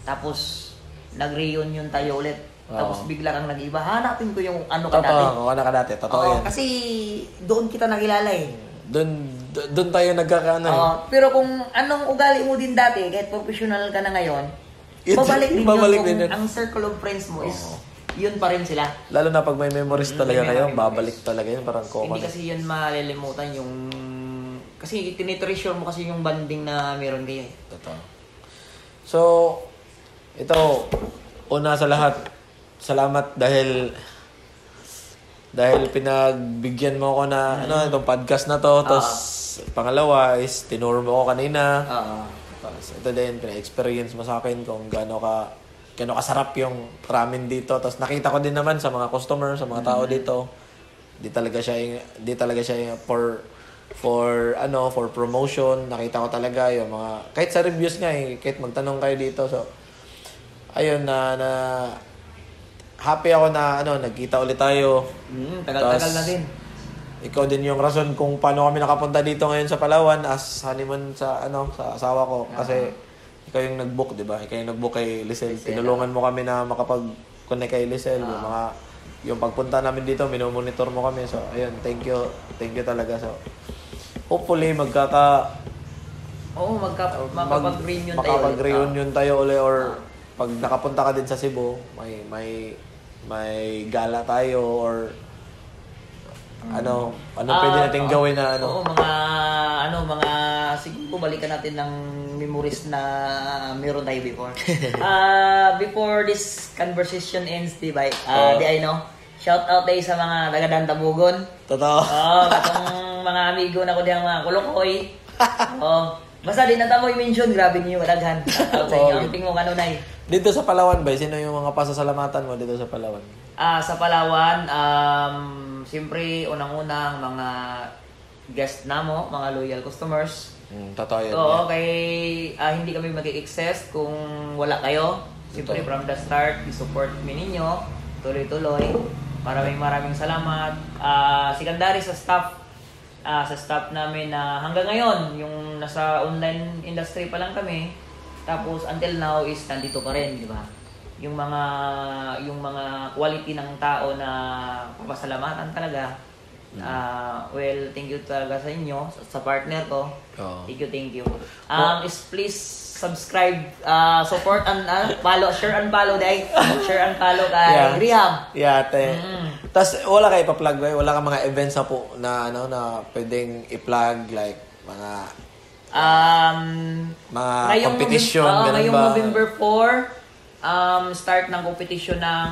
Tapos, nag-reunion tayo ulit. Tapos bigla kang nag-iba. Hanapin ko yung ano ka dati. Totoo, ano ka dati. Totoo yan. Kasi doon kita nakilala Doon tayo nagkakaano pero kung anong ugali mo din dati, kahit professional ka na ngayon, babalik din yun. Ang circle of friends mo is yun pa rin sila. Lalo na pag may memories talaga kayo, babalik talaga yun. Parang hindi kasi yun malilimutan yung... Kasi tinitreasure mo kasi yung banding na meron kayo Totoo. So, ito, una sa lahat, salamat dahil pinagbigyan mo ako na itong podcast na to. Tapos pangalawa is tinuro mo ako kanina. Tapos ito din, pina-experience mo sa akin kung gaano kasarap yung ramen dito. Tapos nakita ko din naman sa mga customer, sa mga tao dito. Di talaga siya yung for promotion. Nakita ko talaga yung mga, kahit sa reviews nga kahit magtanong kayo dito. So, ayun na happy ako na nagkita ulit tayo. Tagal-tagal na din. Ikaw din yung rason kung paano kami nakapunta dito ngayon sa Palawan as honeymoon sa asawa ko kasi ikaw yung nag-book, 'di ba? Ikaw yung nag-book kay Lisel. Tinulungan mo kami na makapag-connect kay Lisel. Yung pagpunta namin dito, minomonitor mo kami. So, ayun, thank you talaga. So, hopefully makapag-reunion tayo ulit or pag nakapunta ka din sa Cebu, may gala tayo or pwede nating gawin na mga siguro balikan natin ng memories na meron tayo before. Before this conversation ends, di ba? Shout out tayo sa mga taga-Dantabugon. Totoo. Katong mga amigo na ko diyang mga kulukoy. Basta din natamoy mention, grabe niyo kadaghan. Shout out sa inyo. Ang tingong kanunay. Dito sa Palawan ba, sino yung mga pasasalamatan mo dito sa Palawan? Sa Palawan, siyempre, unang-unang mga guest namo, mga loyal customers. Totoo yun. Oo, hindi kami mag-i-excess kung wala kayo. Siyempre, from the start, i-support mi ninyo, tuloy-tuloy. Maraming salamat. Secondary sa staff namin na hanggang ngayon, yung nasa online industry pa lang kami, tapos until now is nandito pa rin, di ba? Yung mga quality ng tao na papasalamatan talaga. Thank you talaga sa inyo, sa partner ko. Thank you. Please subscribe, support and follow, share and follow dai. Share and follow kay Yeah. Rehab. Yeah, te. Tapos wala kayo pa-plug ba? Wala kang mga events na po na na pwedeng i-plug like mga Ngayong competition, ganun ngayong ba? November 4, start ng competition ng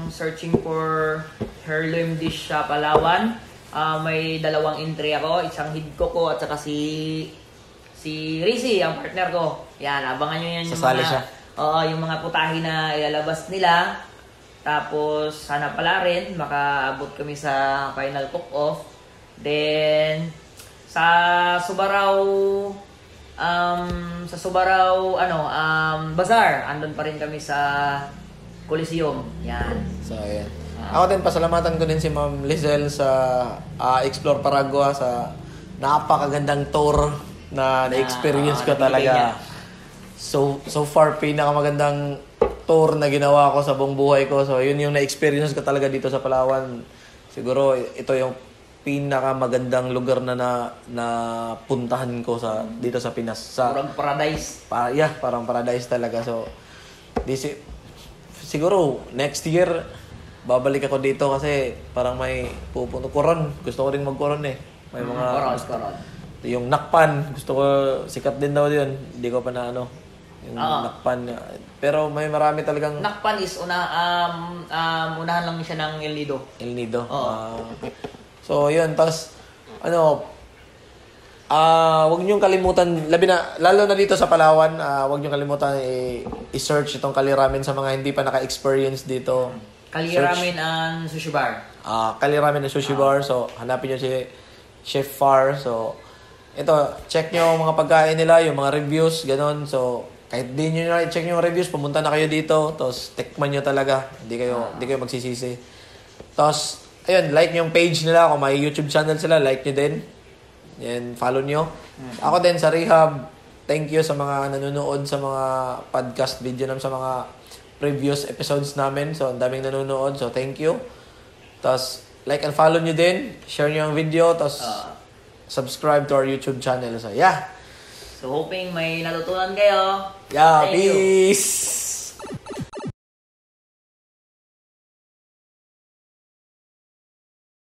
searching for heirloom dish sa Palawan. May 2 entry ako, isang hidko ko at saka si Rizzy, ang partner ko. Yan, abangan nyo yan yung Sasali siya. Oo, yung mga putahe na ilalabas nila. Tapos, sana pala rin, makaabot kami sa final cook-off. Then, sa Subarao, Bazaar, andun pa rin kami sa Coliseum. Yan. So, ayan. Ako din, pasalamatan ko din si Ma'am Lizelle sa Explore Paragua sa napakagandang tour na na-experience ko nabigay niya. talaga. So far, pinakamagandang tour na ginawa ko sa buong buhay ko. So, yun yung na-experience ko talaga dito sa Palawan. Siguro, ito yung pinakamagandang lugar na puntahan ko dito sa Pinas. Parang paradise. Parang paradise talaga. So, siguro, next year, babalik ako dito kasi parang may pupunto. Coron. Gusto ko rin mag-coron eh. May mga... Coron. Yung nakpan. Gusto ko, sikat din daw yun. Hindi ko pa na yung nakpan. Pero may marami talagang... Nakpan is unahan lang siya ng El Nido. El Nido. Oo. So, yun. Tapos, wag niyong kalimutan, lalo na dito sa Palawan, wag niyong kalimutan i-search itong Kali Ramen sa mga hindi pa naka-experience dito. Kali Ramen and Sushi Bar. Kali Ramen and Sushi Bar. So, hanapin niyo si Chef Far. So, ito, check niyo ang mga pagkain nila, yung mga reviews, ganon. So, kahit di niyo na check yung reviews, pumunta na kayo dito, tapos tikman niyo talaga. Hindi kayo magsisisi. Tapos, ayun, like niyo yung page nila. Kung may YouTube channel sila, like niyo din. Yan, follow niyo. Ako din sa Rehab, thank you sa mga nanonood sa mga podcast video namin, sa mga previous episodes namin. So, ang daming nanonood. So, thank you. Tapos, like and follow niyo din. Share niyo ang video. Tapos, subscribe to our YouTube channel. So, yeah. So, hoping may natutunan kayo. Yeah, Thank you. peace!